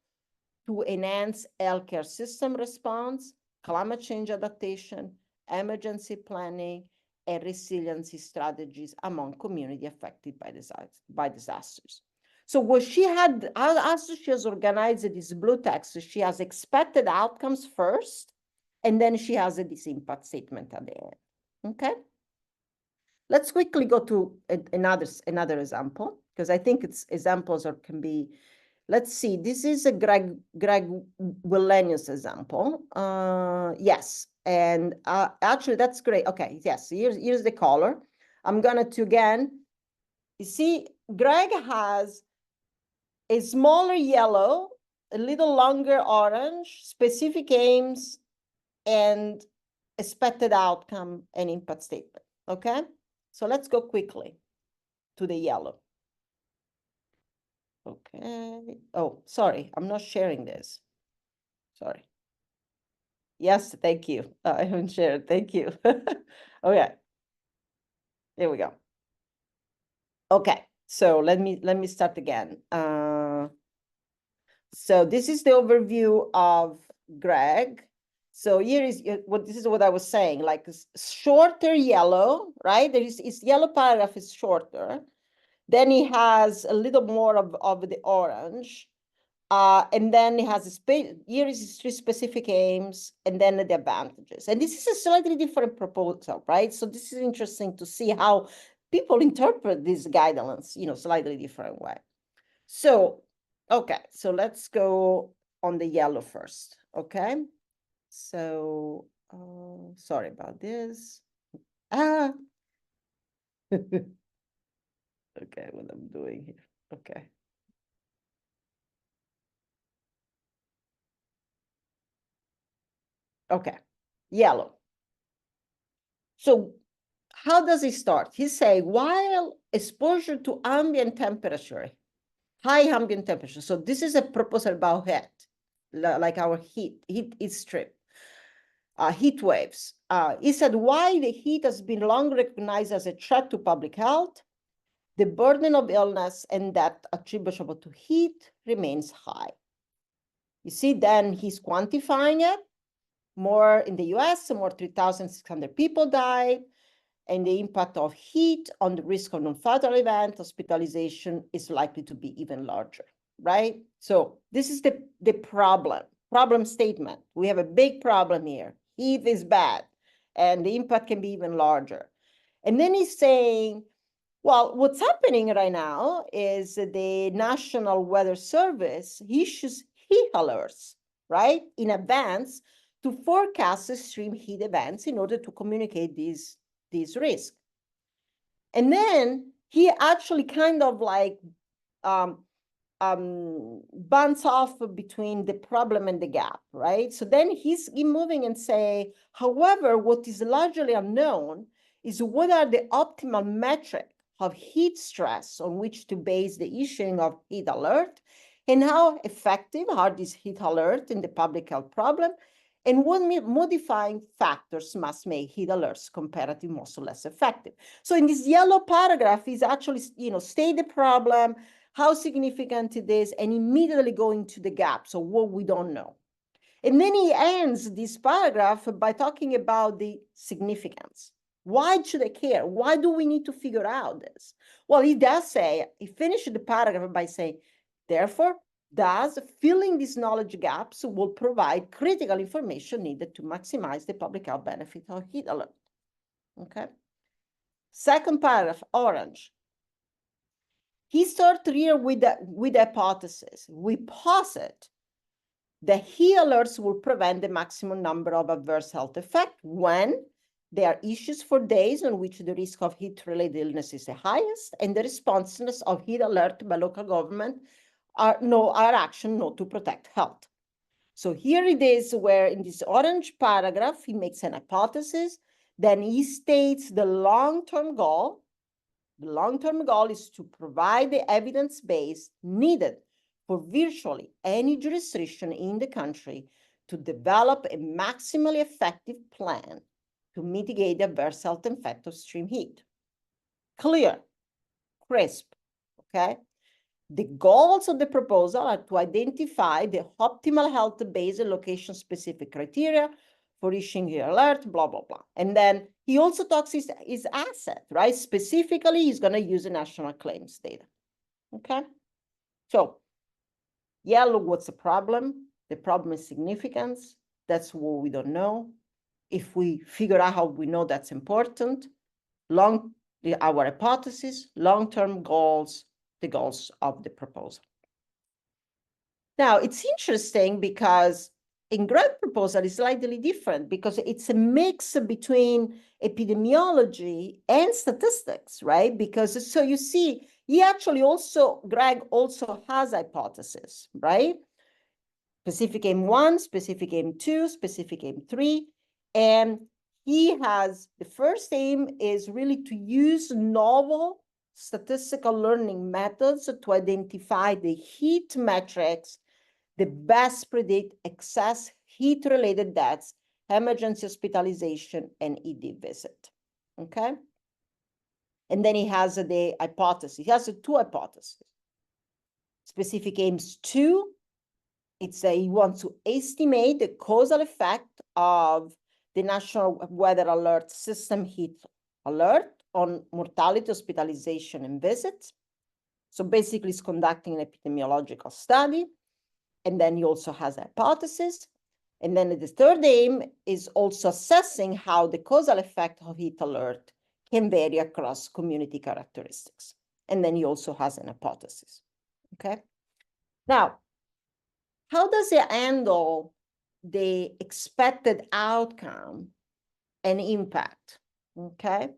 to enhance healthcare system response, climate change adaptation, emergency planning, and resiliency strategies among community affected by disasters. So what she had, as she has organized this blue text, she has expected outcomes first, and then she has this impact statement at the end, okay? Let's quickly go to another example, because I think examples can be, let's see, this is a Greg Willenius example. Yes, and actually that's great. Okay, yes, here's the color. I'm gonna again, you see, Greg has a smaller yellow a little longer orange, specific aims, and expected outcome and impact statement, okay? So let's go quickly to the yellow. Okay. Oh, sorry, I'm not sharing this. Sorry. Yes, thank you. I haven't shared. Thank you. Okay. There we go. Okay, so let me start again. So this is the overview of Greg. So here is what this is what I was saying, like shorter yellow, right? There is his yellow paragraph is shorter. Then he has a little more of the orange. And then it has a space, here is three specific aims, and then the advantages. And this is a slightly different proposal, right? So this is interesting to see how people interpret these guidelines, slightly different way. So, okay, so let's go on the yellow first, okay? So, sorry about this. Okay, what I'm doing here, okay. Okay, yellow. So how does he start? He say, while exposure to ambient temperature, high ambient temperature. So this is a proposal about heat, like our heat strip, heat waves. He said, while the heat has been long recognized as a threat to public health, the burden of illness and death attributable to heat remains high. You see, then he's quantifying it. More in the US, more 3,600 people died. And the impact of heat on the risk of non-fatal event, hospitalization is likely to be even larger, right? So this is the problem statement. We have a big problem here. Heat is bad, and the impact can be even larger. And then he's saying, well, what's happening right now is the National Weather Service issues heat alerts, right, in advance to forecast extreme heat events in order to communicate these risk. And then he actually kind of like bounce off between the problem and the gap, right? So then he's moving and say, however, what is largely unknown is what are the optimal metric of heat stress on which to base the issuing of heat alert, and how effective are these heat alerts in the public health problem, and what modifying factors must make heat alerts comparatively more or less effective. So in this yellow paragraph is actually, state the problem, how significant it is, and immediately go into the gap, so what we don't know. And then he ends this paragraph by talking about the significance. Why should I care? Why do we need to figure out this? Well, he does say, he finished the paragraph by saying, therefore, thus filling these knowledge gaps will provide critical information needed to maximize the public health benefit of heat alert. Okay. Second paragraph, orange. He started here with the hypothesis. We posit that heat alerts will prevent the maximum number of adverse health effects when there are issues for days on which the risk of heat-related illness is the highest, and the responsiveness of heat alert by local government are action not to protect health. So here it is where in this orange paragraph, he makes an hypothesis, then he states the long-term goal. The long-term goal is to provide the evidence base needed for virtually any jurisdiction in the country to develop a maximally effective plan to mitigate the adverse health effect of extreme heat. Clear, crisp, okay? The goals of the proposal are to identify the optimal health-based and location-specific criteria for issuing the alert, blah, blah, blah. And then he also talks his asset, right? Specifically, he's going to use the national claims data, okay? So, yellow, what's the problem? The problem is significance. That's what we don't know. If we figure out how we know that's important, our hypothesis, long-term goals, the goals of the proposal. Now, it's interesting because in Greg's proposal is slightly different because it's a mix between epidemiology and statistics, right? Because so you see, Greg also has hypothesis, right? specific aim 1, specific aim 2, specific aim 3. And he has, the first aim is really to use novel statistical learning methods to identify the heat metrics that best predict excess heat-related deaths, emergency hospitalization, and ED visit, okay? And then he has the hypothesis. He has two hypotheses. Specific aims 2, he wants to estimate the causal effect of the National Weather Alert System heat alert on mortality, hospitalization, and visits. So basically, it's conducting an epidemiological study. And then he also has a hypothesis. And then the third aim is also assessing how the causal effect of heat alert can vary across community characteristics. And then he also has an hypothesis, okay? Now, how does he handle the expected outcome and impact, okay?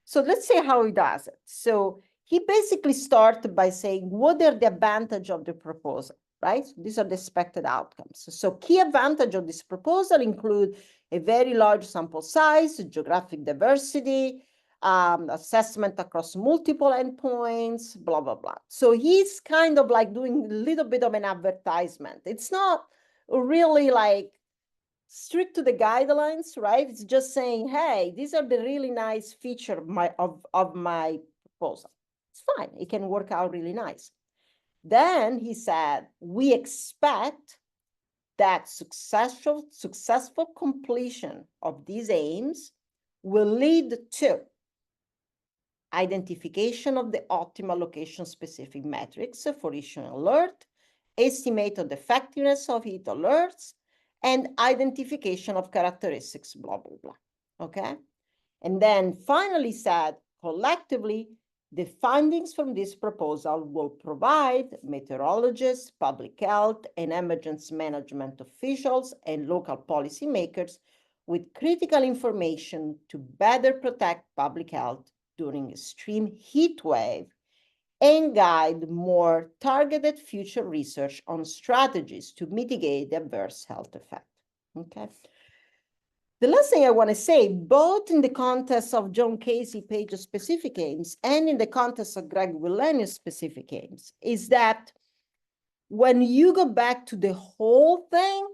So let's see how he does it. So he basically started by saying, what are the advantages of the proposal, right? These are the expected outcomes. So key advantage of this proposal include a very large sample size, geographic diversity, assessment across multiple endpoints, blah, blah, blah. So he's kind of like doing a little bit of an advertisement. It's not really like strict to the guidelines, right? It's just saying, hey, these are the really nice feature of my proposal. It's fine. It can work out really nice. Then he said, we expect that successful completion of these aims will lead to identification of the optimal location-specific metrics for issuing alert, estimate of the effectiveness of heat alerts, and identification of characteristics, blah, blah, blah, okay? And then finally said, collectively, the findings from this proposal will provide meteorologists, public health, and emergency management officials and local policymakers with critical information to better protect public health during extreme heat wave and guide more targeted future research on strategies to mitigate the adverse health effect, okay? The last thing I want to say, both in the context of John Casey page-specific aims and in the context of Greg Willenius specific aims, is that when you go back to the whole thing,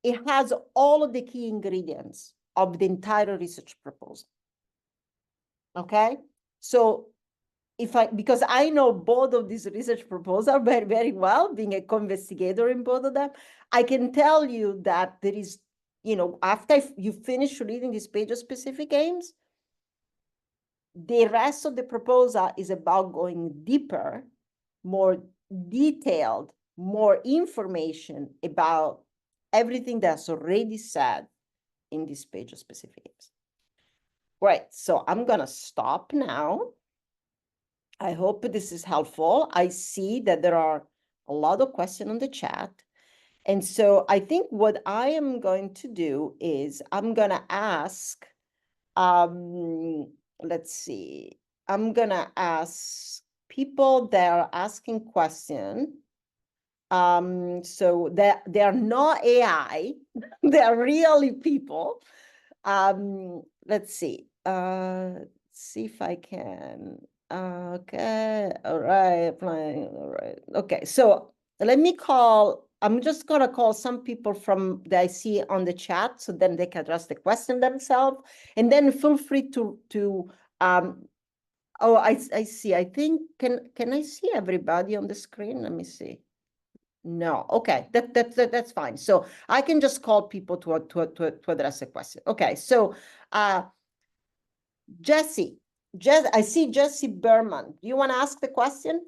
it has all of the key ingredients of the entire research proposal. Okay? So because I know both of these research proposals very, very well, being a co-investigator in both of them, I can tell you that there is, you know, after you finish reading these page-specific aims, the rest of the proposal is about going deeper, more detailed, more information about everything that's already said in these page-specific aims. Right, so I'm gonna stop now. I hope this is helpful. I see that there are a lot of questions on the chat. And so I think what I am going to do is I'm going to ask, let's see, I'm going to ask people that are asking questions. So they are not AI, they are really people. Let's see. See if I can. Okay, all right, all right. Okay, so let me call, I'm just gonna call some people from that I see on the chat, so then they can address the question themselves, and then feel free to oh, I see, I think, can I see everybody on the screen? Let me see. No, okay, that's fine. So I can just call people to address the question. Okay, so I see Jesse Berman. Do you want to ask the question?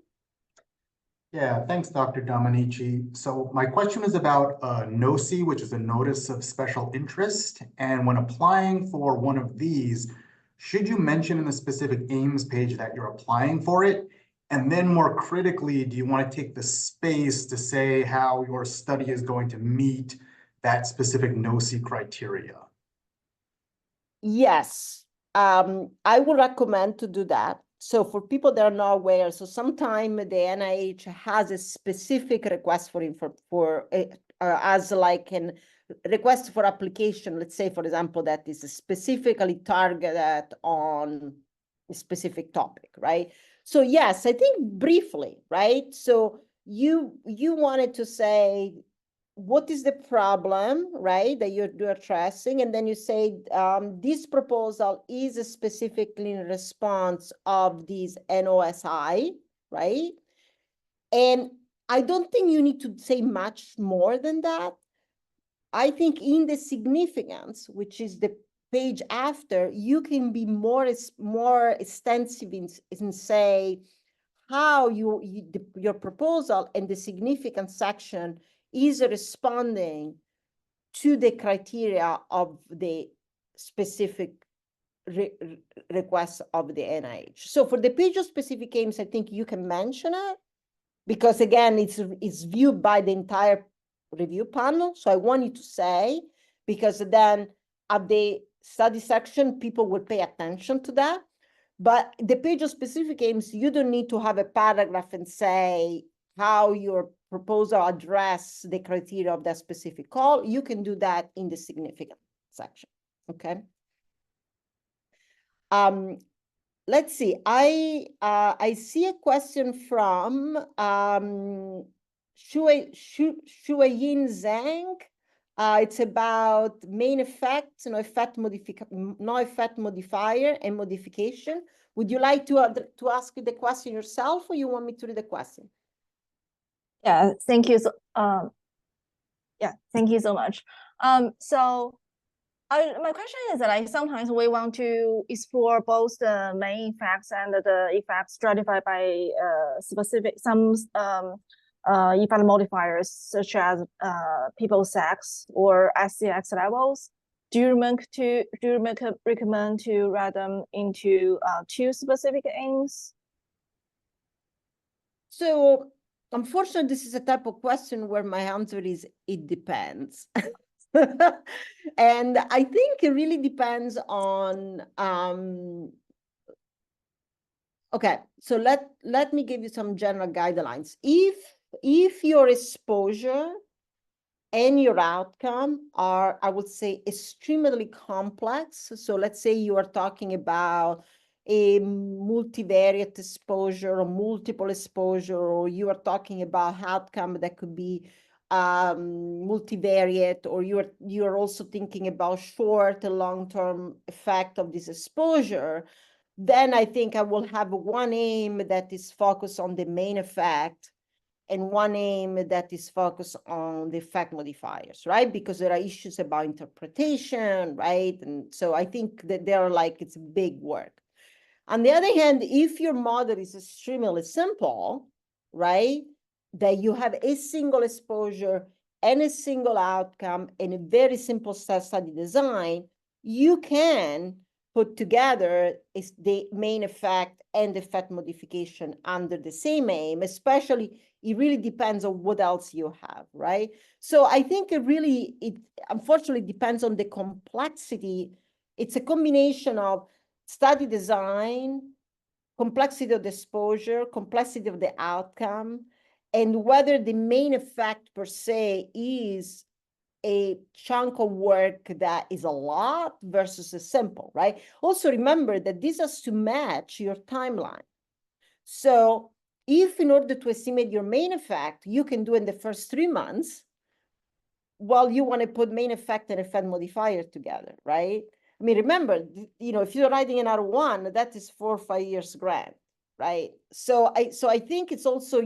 Yeah, thanks, Dr. Dominici. So my question is about NOSI, which is a Notice of Special Interest. And when applying for one of these, should you mention in the specific aims page that you're applying for it? And then more critically, do you want to take the space to say how your study is going to meet that specific NOSI criteria? Yes, I would recommend to do that. So for people that are not aware, so sometime the NIH has a specific request as like an request for application, let's say, for example, that is specifically targeted on a specific topic, right? So yes, I think briefly, right? So you wanted to say, what is the problem, right, that you're addressing? And then you say, this proposal is specifically in response of these NOSI, right? And I don't think you need to say much more than that. I think in the significance, which is the page after, you can be more extensive in say how your proposal and the significance section is responding to the criteria of the specific requests of the NIH. So for the page of specific aims, I think you can mention it because again, it's viewed by the entire review panel. So I want you to say, because then at the study section, people will pay attention to that. But the page of specific aims, you don't need to have a paragraph and say how your proposal address the criteria of that specific call. You can do that in the significant section, okay? Let's see, I see a question from Shuayin Zhang. It's about main effects, no effect modifier and modification. Would you like to ask the question yourself, or you want me to read the question? Yeah, thank you. Thank you so much. So my question is that like sometimes we want to explore both the main effects and the effects stratified by specific effect modifiers such as people's sex or SCX levels. Do you recommend to write them into two specific aims? So unfortunately, this is a type of question where my answer is it depends. And I think it really depends on okay, so let me give you some general guidelines. If your exposure and your outcome are, I would say, extremely complex, so let's say you are talking about a multivariate exposure or multiple exposure, or you are talking about outcome that could be multivariate, or you're also thinking about short and long-term effect of this exposure, then I think I will have one aim that is focused on the main effect and one aim that is focused on the effect modifiers, right? Because there are issues about interpretation, right? And so I think that they're like, it's big work. On the other hand, if your model is extremely simple, right, that you have a single exposure and a single outcome and a very simple study design, you can put together the main effect and effect modification under the same aim, especially it really depends on what else you have, right? So I think it unfortunately depends on the complexity. It's a combination of study design, complexity of the exposure, complexity of the outcome, and whether the main effect per se is a chunk of work that is a lot versus a simple, right? Also remember that this has to match your timeline. So if in order to estimate your main effect, you can do in the first 3 months, well, you want to put main effect and effect modifier together, right? I mean, remember, if you're writing an R1, that is 4 or 5 years grant, right? So I think it's also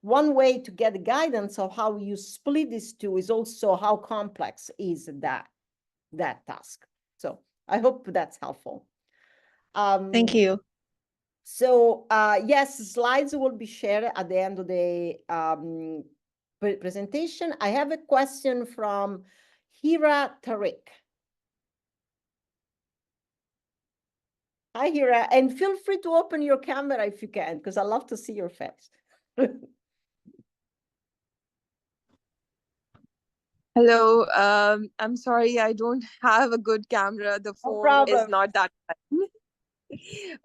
one way to get the guidance of how you split these two is also how complex is that task. So I hope that's helpful. Thank you. So yes, slides will be shared at the end of the presentation. I have a question from Hira Tariq. Hi, Hira, and feel free to open your camera if you can, because I love to see your face. Hello, I'm sorry, I don't have a good camera. The phone is not that fine.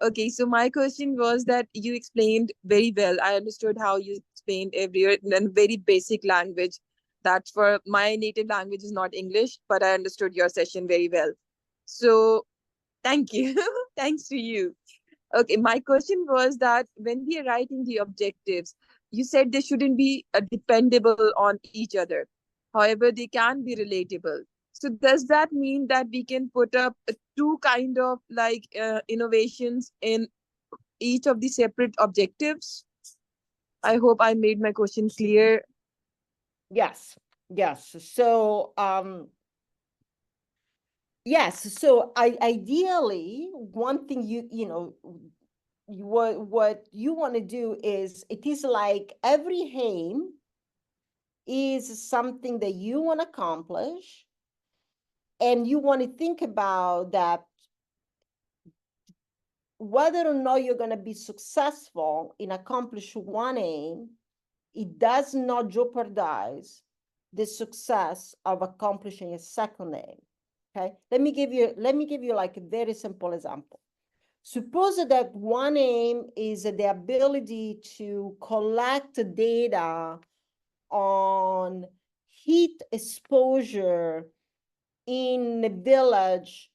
Okay, so my question was that you explained very well. I understood how you explained every in very basic language. That for my native language is not English, but I understood your session very well. So thank you. Thanks to you. Okay, my question was that when we are writing the objectives, you said they shouldn't be dependable on each other. However, they can be relatable. So does that mean that we can put up two kind of like innovations in each of the separate objectives? I hope I made my question clear. Yes, yes. So, yes. So ideally, one thing what you want to do is, it is like every aim is something that you want to accomplish, and you want to think about that, whether or not you're going to be successful in accomplishing one aim, it does not jeopardize the success of accomplishing a second aim. Okay, let me give you like a very simple example. Suppose that one aim is the ability to collect data on heat exposure in a village,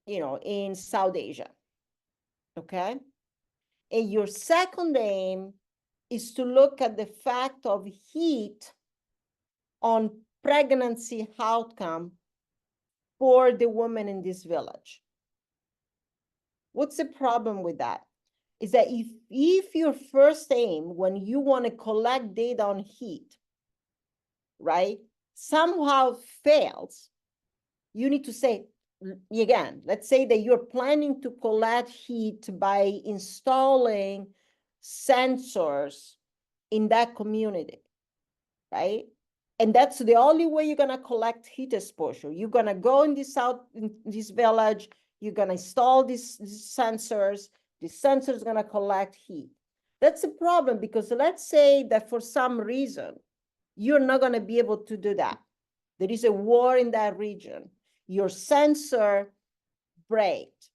in South Asia. Okay, and your second aim is to look at the fact of heat on pregnancy outcome for the woman in this village. What's the problem with that? Is that if your first aim, when you want to collect data on heat, right, somehow fails, you need to say, again, let's say that you're planning to collect heat by installing sensors in that community, right? And that's the only way you're going to collect heat exposure. You're going to go in this village, you're going to install these sensors. The sensor is going to collect heat. That's a problem, because let's say that for some reason, you're not going to be able to do that. There is a war in that region. Your sensor breaks.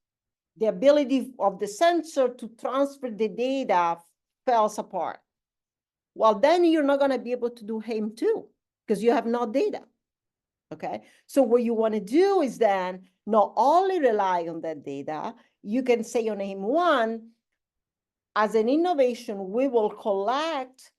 The ability of the sensor to transfer the data falls apart. Well, then you're not going to be able to do aim 2 because you have no data. Okay, so what you want to do is then not only rely on that data, you can say on aim 1, as an innovation, we will collect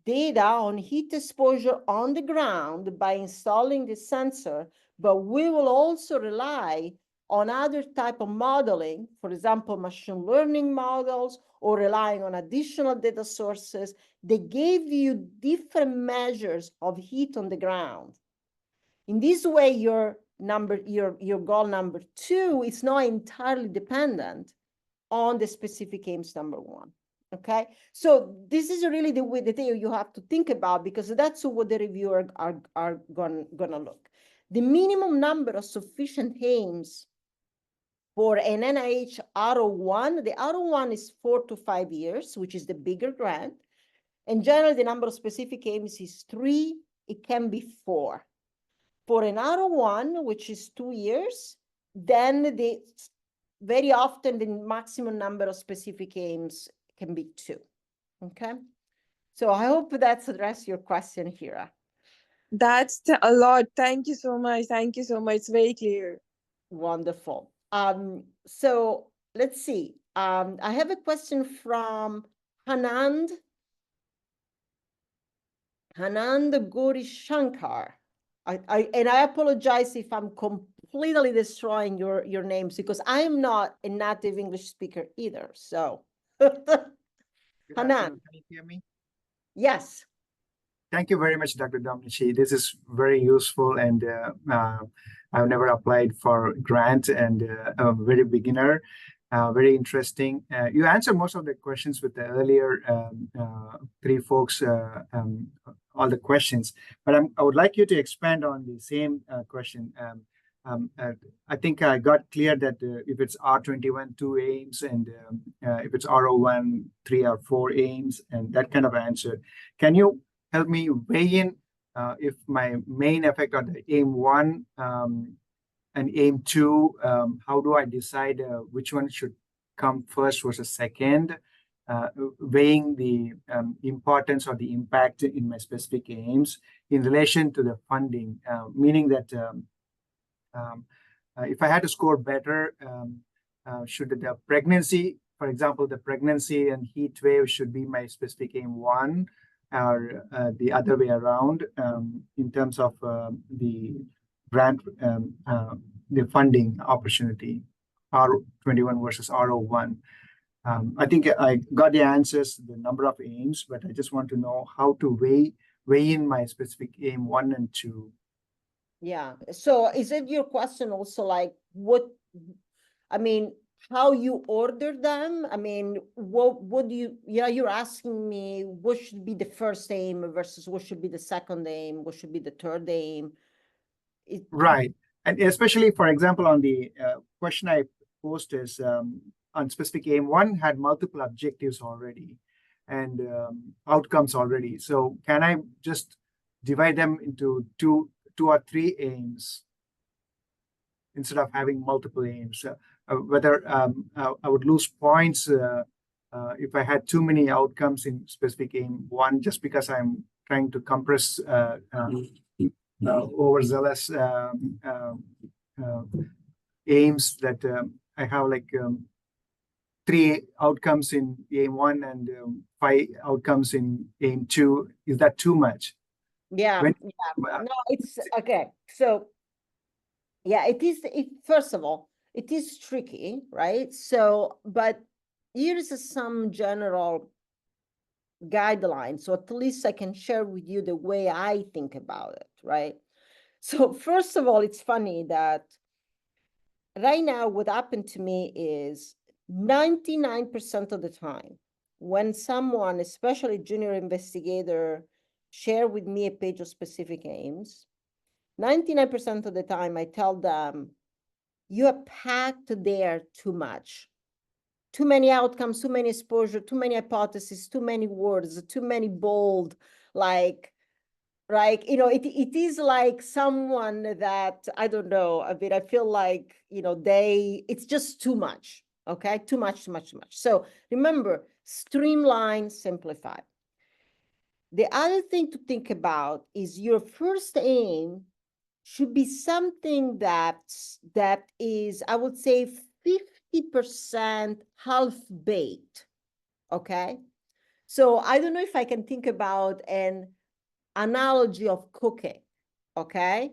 data on heat exposure on the ground by installing the sensor, but we will also rely on other type of modeling, for example, machine learning models, or relying on additional data sources. They gave you different measures of heat on the ground. In this way, your goal number 2 is not entirely dependent on the specific aims number 1. Okay, so this is really the thing you have to think about, because that's what the reviewer are gonna look. The minimum number of sufficient aims for an NIH R01, the R01 is 4 to 5 years, which is the bigger grant. And generally, the number of specific aims is 3. It can be 4. For an R01, which is 2 years, then very often the maximum number of specific aims can be 2. Okay, so I hope that's addressed your question, Hira. That's a lot. Thank you so much. Thank you so much. It's very clear. Wonderful. So let's see. I have a question from Hanand Gori Shankar. I apologize if I'm completely destroying your names, because I am not a native English speaker either. So, Hanan. Can you hear me? Yes. Thank you very much, Dr. Dominici. This is very useful, and I've never applied for grant, and I'm a very beginner. Very interesting. You answered most of the questions with the earlier 3 folks, all the questions, but I would like you to expand on the same question. I think I got clear that if it's R21, 2 aims, and if it's R01, 3 or 4 aims, and that kind of answer. Can you help me weigh in if my main effect on the aim 1 an aim 2, how do I decide which one should come first versus second? Weighing the importance or the impact in my specific aims in relation to the funding, meaning that if I had to score better, should the pregnancy, for example, the pregnancy and heat wave should be my specific aim 1, or the other way around in terms of the grant, the funding opportunity, R21 versus RO1. I think I got the answers, the number of aims, but I just want to know how to weigh in my specific aim 1 and 2. Yeah, so is it your question also like how you order them? I mean, what do you, you're asking me what should be the first aim versus what should be the second aim, what should be the third aim? Right. And especially, for example, on the question I posed is on specific aim 1 had multiple objectives already and outcomes already. So can I just divide them into two or three aims instead of having multiple aims? Whether I would lose points if I had too many outcomes in specific aim 1 just because I'm trying to compress overzealous aims that I have like 3 outcomes in aim 1 and 5 outcomes in aim 2. Is that too much? Yeah, no, it's okay. So yeah, first of all, it is tricky, right? So, but here's some general guidelines. So at least I can share with you the way I think about it, right? So first of all, it's funny that right now what happened to me is 99% of the time when someone, especially junior investigator, share with me a page of specific aims, 99% of the time I tell them, you are packed there too much. Too many outcomes, too many exposure, too many hypotheses, too many words, too many bold, like, it is like someone that, I don't know, I mean, I feel like, it's just too much, okay? Too much. So remember, streamline, simplify. The other thing to think about is your first aim should be something that is, I would say, 50% half-baked, okay? So I don't know if I can think about an analogy of cooking, okay?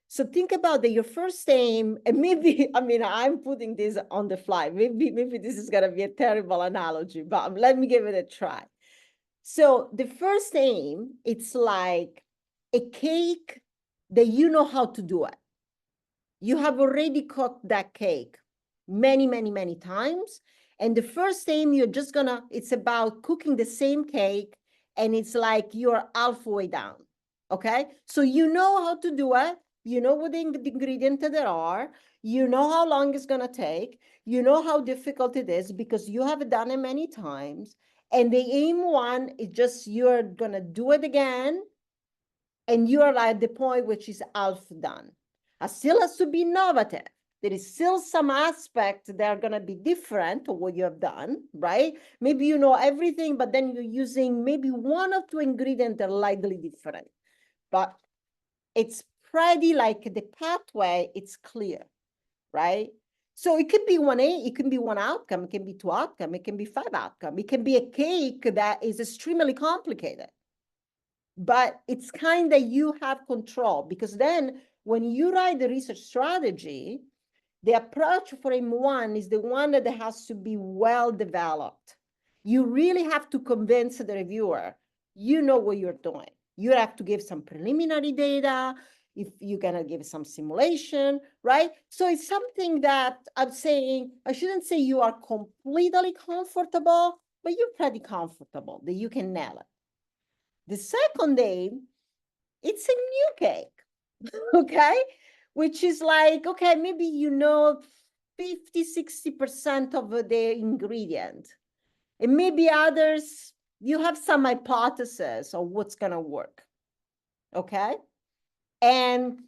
So think about that your first aim, and maybe, I mean, I'm putting this on the fly. Maybe this is gonna be a terrible analogy, but let me give it a try. So the first aim, it's like a cake that you know how to do it. You have already cooked that cake many times. And the first aim, it's about cooking the same cake, and it's like you're halfway down, okay? So you know how to do it. You know what the ingredients there are. You know how long it's gonna take. You know how difficult it is because you have done it many times. And the aim 1 is just you're gonna do it again, and you are at the point which is half done. It still has to be innovative. There is still some aspects that are going to be different to what you have done, right? Maybe you know everything, but then you're using maybe 1 or 2 ingredients that are slightly different. But it's pretty like the pathway, it's clear, right? So it could be 1A, it can be 1 outcome, it can be 2 outcome, it can be 5 outcome. It can be a cake that is extremely complicated. But it's kind of you have control, because then when you write the research strategy, the approach for aim 1 is the one that has to be well developed. You really have to convince the reviewer, you know what you're doing. You have to give some preliminary data, if you're gonna give some simulation, right? So it's something that I'm saying, I shouldn't say you are completely comfortable, but you're pretty comfortable that you can nail it. The second aim, it's a new cake, okay? Which is like, okay, maybe you know 50–60% of the ingredient. And maybe others, you have some hypothesis of what's gonna work, okay? And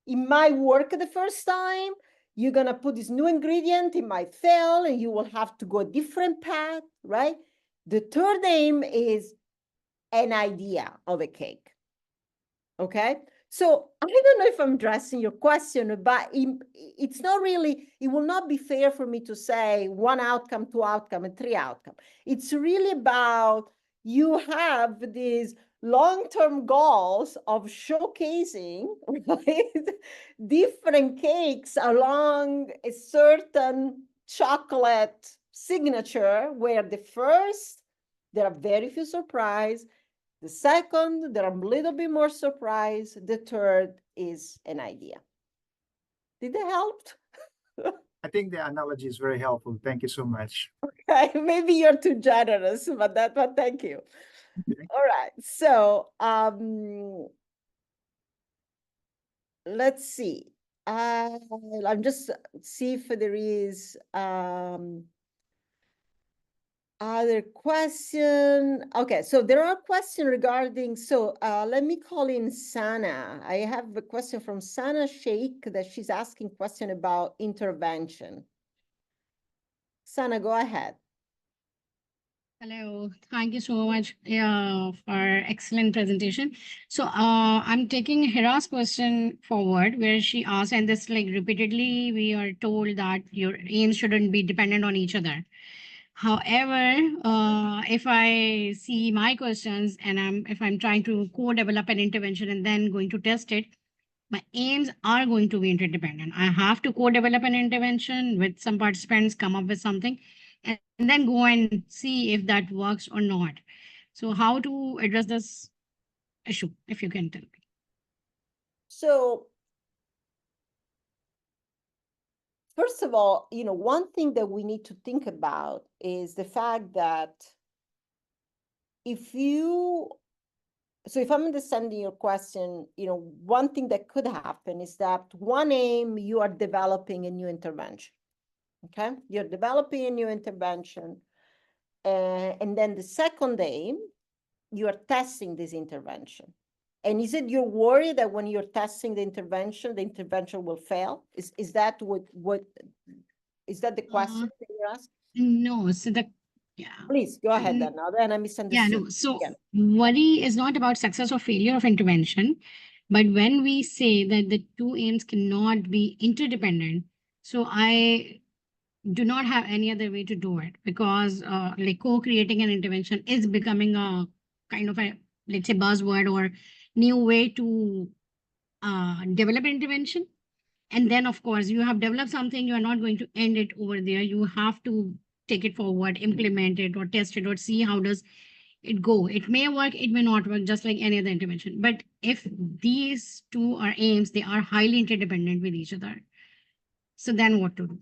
it might work the first time. You're gonna put this new ingredient, it might fail, and you will have to go a different path, right? The third aim is an idea of a cake. Okay, so I don't know if I'm addressing your question, but it's not really, it will not be fair for me to say 1 outcome, 2 outcome, and 3 outcome. It's really about you have these long-term goals of showcasing, right, different cakes along a certain chocolate signature, where the first, there are very few surprises. The second, there are a little bit more surprise. The third is an idea. Did that help? I think the analogy is very helpful. Thank you so much. Okay, maybe you're too generous, but thank you. All right, so let's see. I'm just see if there is other question. Okay, so there are questions regarding, so let me call in Sana. I have a question from Sana Sheikh that she's asking question about intervention. Sana, go ahead. Hello, thank you so much for excellent presentation. So I'm taking Hira's question forward, where she asked, and this like repeatedly we are told that your aims shouldn't be dependent on each other. However, if I see my questions and if I'm trying to co-develop an intervention and then going to test it, my aims are going to be interdependent. I have to co-develop an intervention with some participants, come up with something, and then go and see if that works or not. So how to address this issue, if you can tell me. So first of all, one thing that we need to think about is the fact that if I'm understanding your question, one thing that could happen is that one aim, you are developing a new intervention. Okay, you're developing a new intervention. And then the second aim, you are testing this intervention. And is it you're worried that when you're testing the intervention will fail? Is that is that the question that you're asking? No, so yeah. Please go ahead then. Now then I misunderstood. Yeah, no. So worry is not about success or failure of intervention, but when we say that the two aims cannot be interdependent, so I do not have any other way to do it, because like co-creating an intervention is becoming a kind of a, let's say, buzzword or new way to develop an intervention. And then of course you have developed something, you are not going to end it over there. You have to take it forward, implement it or test it or see how does it go. It may work, it may not work, just like any other intervention. But if these two are aims, they are highly interdependent with each other. So then what to do?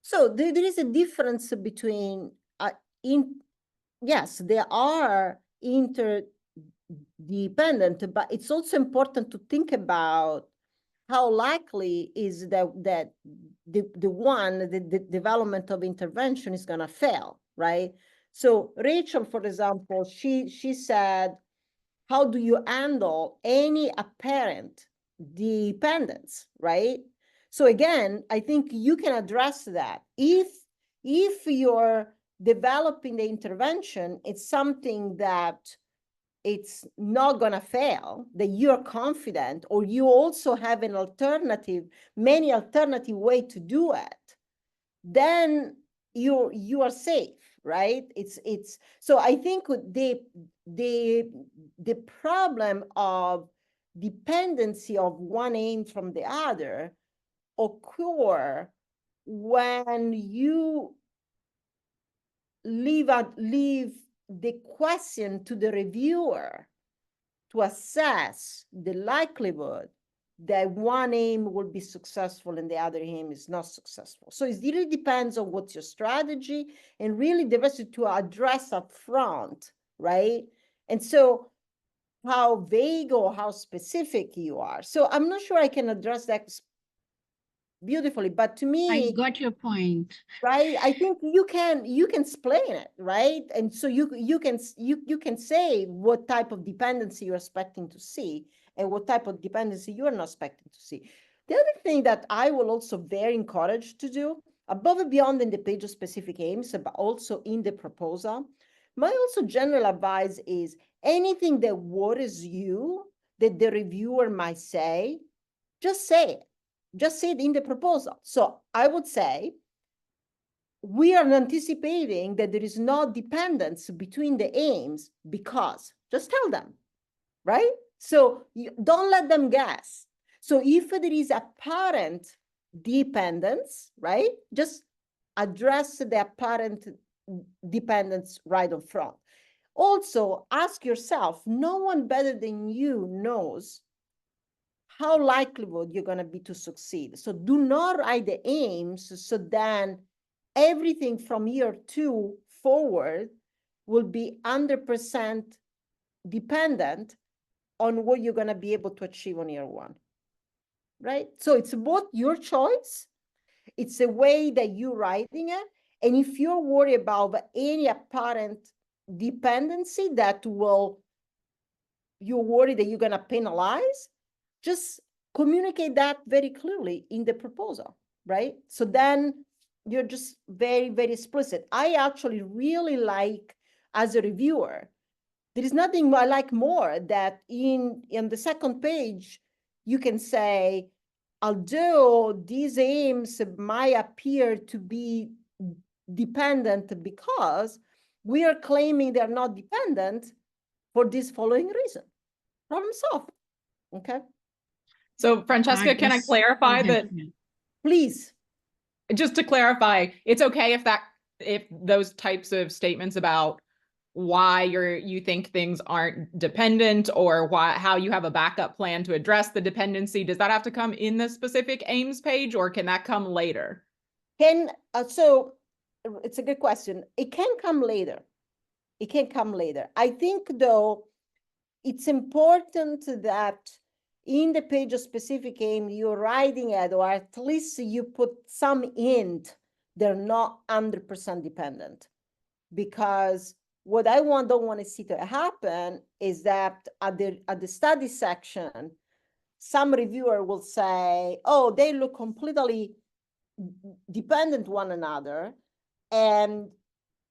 So there is a difference between, yes, they are interdependent, but it's also important to think about how likely is that the development of intervention is going to fail, right? So Rachel, for example, she said, how do you handle any apparent dependence, right? So again, I think you can address that. If you're developing the intervention, it's something that it's not going to fail, that you're confident, or you also have an alternative, many alternative way to do it, then you are safe, right? It's so I think the problem of dependency of one aim from the other occur when you leave the question to the reviewer to assess the likelihood that one aim will be successful and the other aim is not successful. So it really depends on what's your strategy, and really the rest to address up front, right? And so how vague or how specific you are. So I'm not sure I can address that beautifully, but to me, I got your point, right? I think you can explain it, right? And so you can say what type of dependency you're expecting to see, and what type of dependency you are not expecting to see. The other thing that I will also very encourage to do, above and beyond in the page of specific aims, but also in the proposal, my also general advice is anything that worries you, that the reviewer might say, just say it. Just say it in the proposal. So I would say, we are anticipating that there is no dependence between the aims because, just tell them, right? So you don't let them guess. So if there is apparent dependence, right, just address the apparent dependence right up front. Also, ask yourself, no one better than you knows how likelihood you're going to be to succeed. So do not write the aims so then everything from year 2 forward will be 100% dependent on what you're going to be able to achieve on year 1, right? So it's both your choice, it's a way that you're writing it, and if you're worried about any apparent dependency that you're worried that you're going to penalize, just communicate that very clearly in the proposal, right? So then you're just very, very explicit. I actually really like, as a reviewer, there is nothing I like more that in the second page, you can say, although these aims might appear to be dependent because we are claiming they're not dependent for this following reason. Problem solved, okay? So Francesca, can I That's clarify very that? helpful. Please. Just to clarify, it's okay if those types of statements about why you think things aren't dependent or how you have a backup plan to address the dependency, does that have to come in the specific aims page or can that come later? So it's a good question. It can come later. It can come later. I think though, it's important that in the page of specific aim, you're writing it, or at least you put some hint, they're not 100% dependent. Because what I don't want to see to happen is that at the study section, some reviewer will say, oh, they look completely dependent one another, and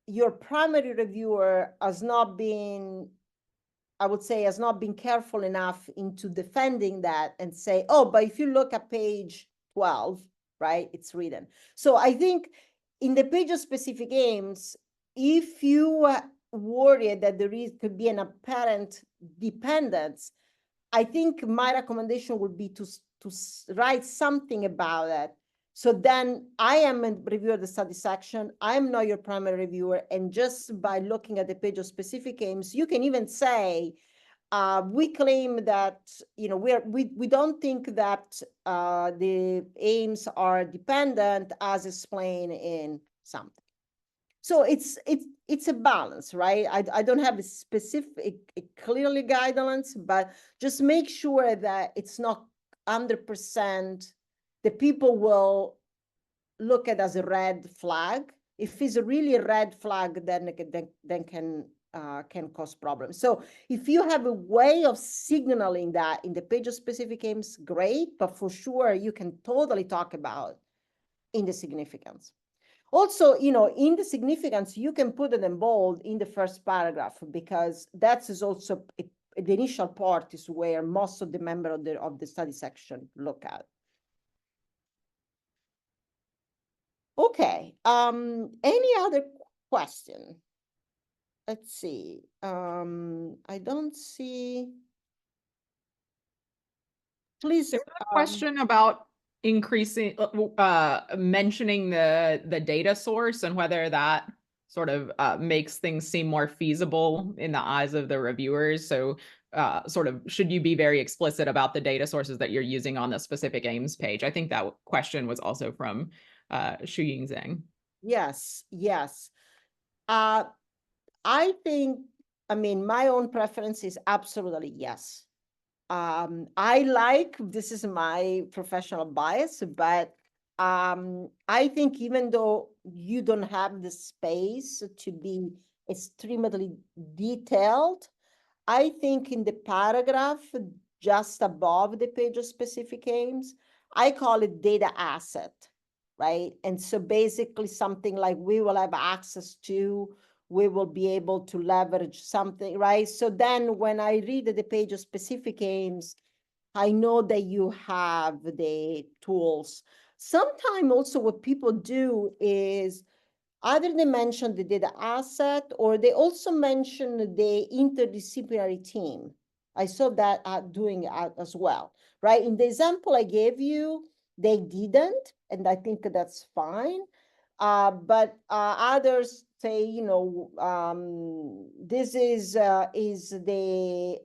your primary reviewer has not been, I would say, has not been careful enough into defending that and say, oh, but if you look at page 12, right, it's written. So I think in the page of specific aims, if you worry that could be an apparent dependence, I think my recommendation would be to write something about it. So then I am a reviewer of the study section. I'm not your primary reviewer. And just by looking at the page of specific aims, you can even say, we claim that, we don't think that the aims are dependent as explained in something. So it's a balance, right? I don't have a specific, clearly guidelines, but just make sure that it's not 100%. The people will look at as a red flag. If it's a really a red flag, then can cause problems. So if you have a way of signaling that in the page of specific aims, great, but for sure you can totally talk about in the significance. Also, in the significance, you can put it in bold in the first paragraph, because that is also the initial part is where most of the members of the study section look at. Okay, any other question? Let's see, I don't see. Please. There's a question about increasing, mentioning the data source and whether that sort of makes things seem more feasible in the eyes of the reviewers. So sort of, should you be very explicit about the data sources that you're using on the specific aims page? I think that question was also from Shuying Zhang. Yes. I think, my own preference is absolutely yes. This is my professional bias, but I think even though you don't have the space to be extremely detailed, I think in the paragraph, just above the page of specific aims. I call it data asset, right? And so basically something like we will have access to, we will be able to leverage something, right? So then when I read the page of specific aims, I know that you have the tools. Sometimes also what people do is either they mention the data asset or they also mention the interdisciplinary team. I saw that doing as well, right? In the example I gave you, they didn't, and I think that's fine. But others say, you know, this is the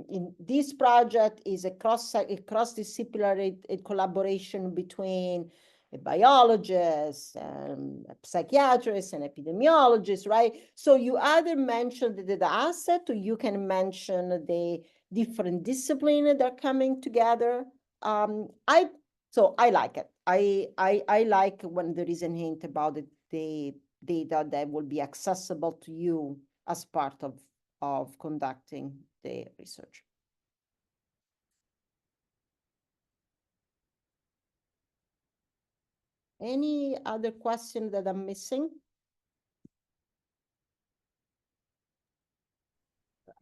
in this project is a cross-disciplinary collaboration between a biologist, a psychiatrist, and epidemiologist, right? So you either mention the data asset or you can mention the different disciplines that are coming together. So I like it. I like when there is a hint about the data that will be accessible to you as part of conducting the research. Any other question that I'm missing?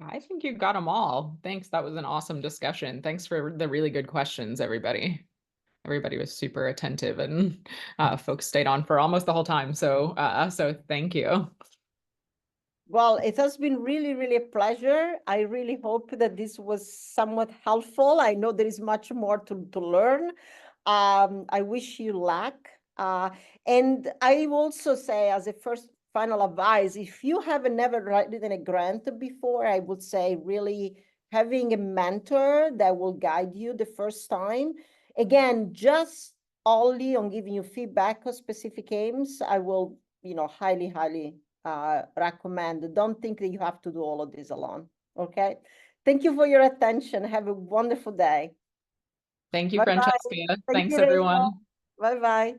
I think you got them all. Thanks. That was an awesome discussion. Thanks for the really good questions, everybody. Everybody was super attentive, and folks stayed on for almost the whole time. So thank you. Well, it has been really, really a pleasure. I really hope that this was somewhat helpful. I know there is much more to learn. I wish you luck. And I also say, as a first final advice, if you have never written a grant before, I would say really having a mentor that will guide you the first time. Again, just only on giving you feedback on specific aims, I will, you know, highly, highly recommend. Don't think that you have to do all of this alone. Okay. Thank you for your attention. Have a wonderful day. Thank you, Bye-bye. Francesca. Thank Thanks, you, everyone. Bye-bye.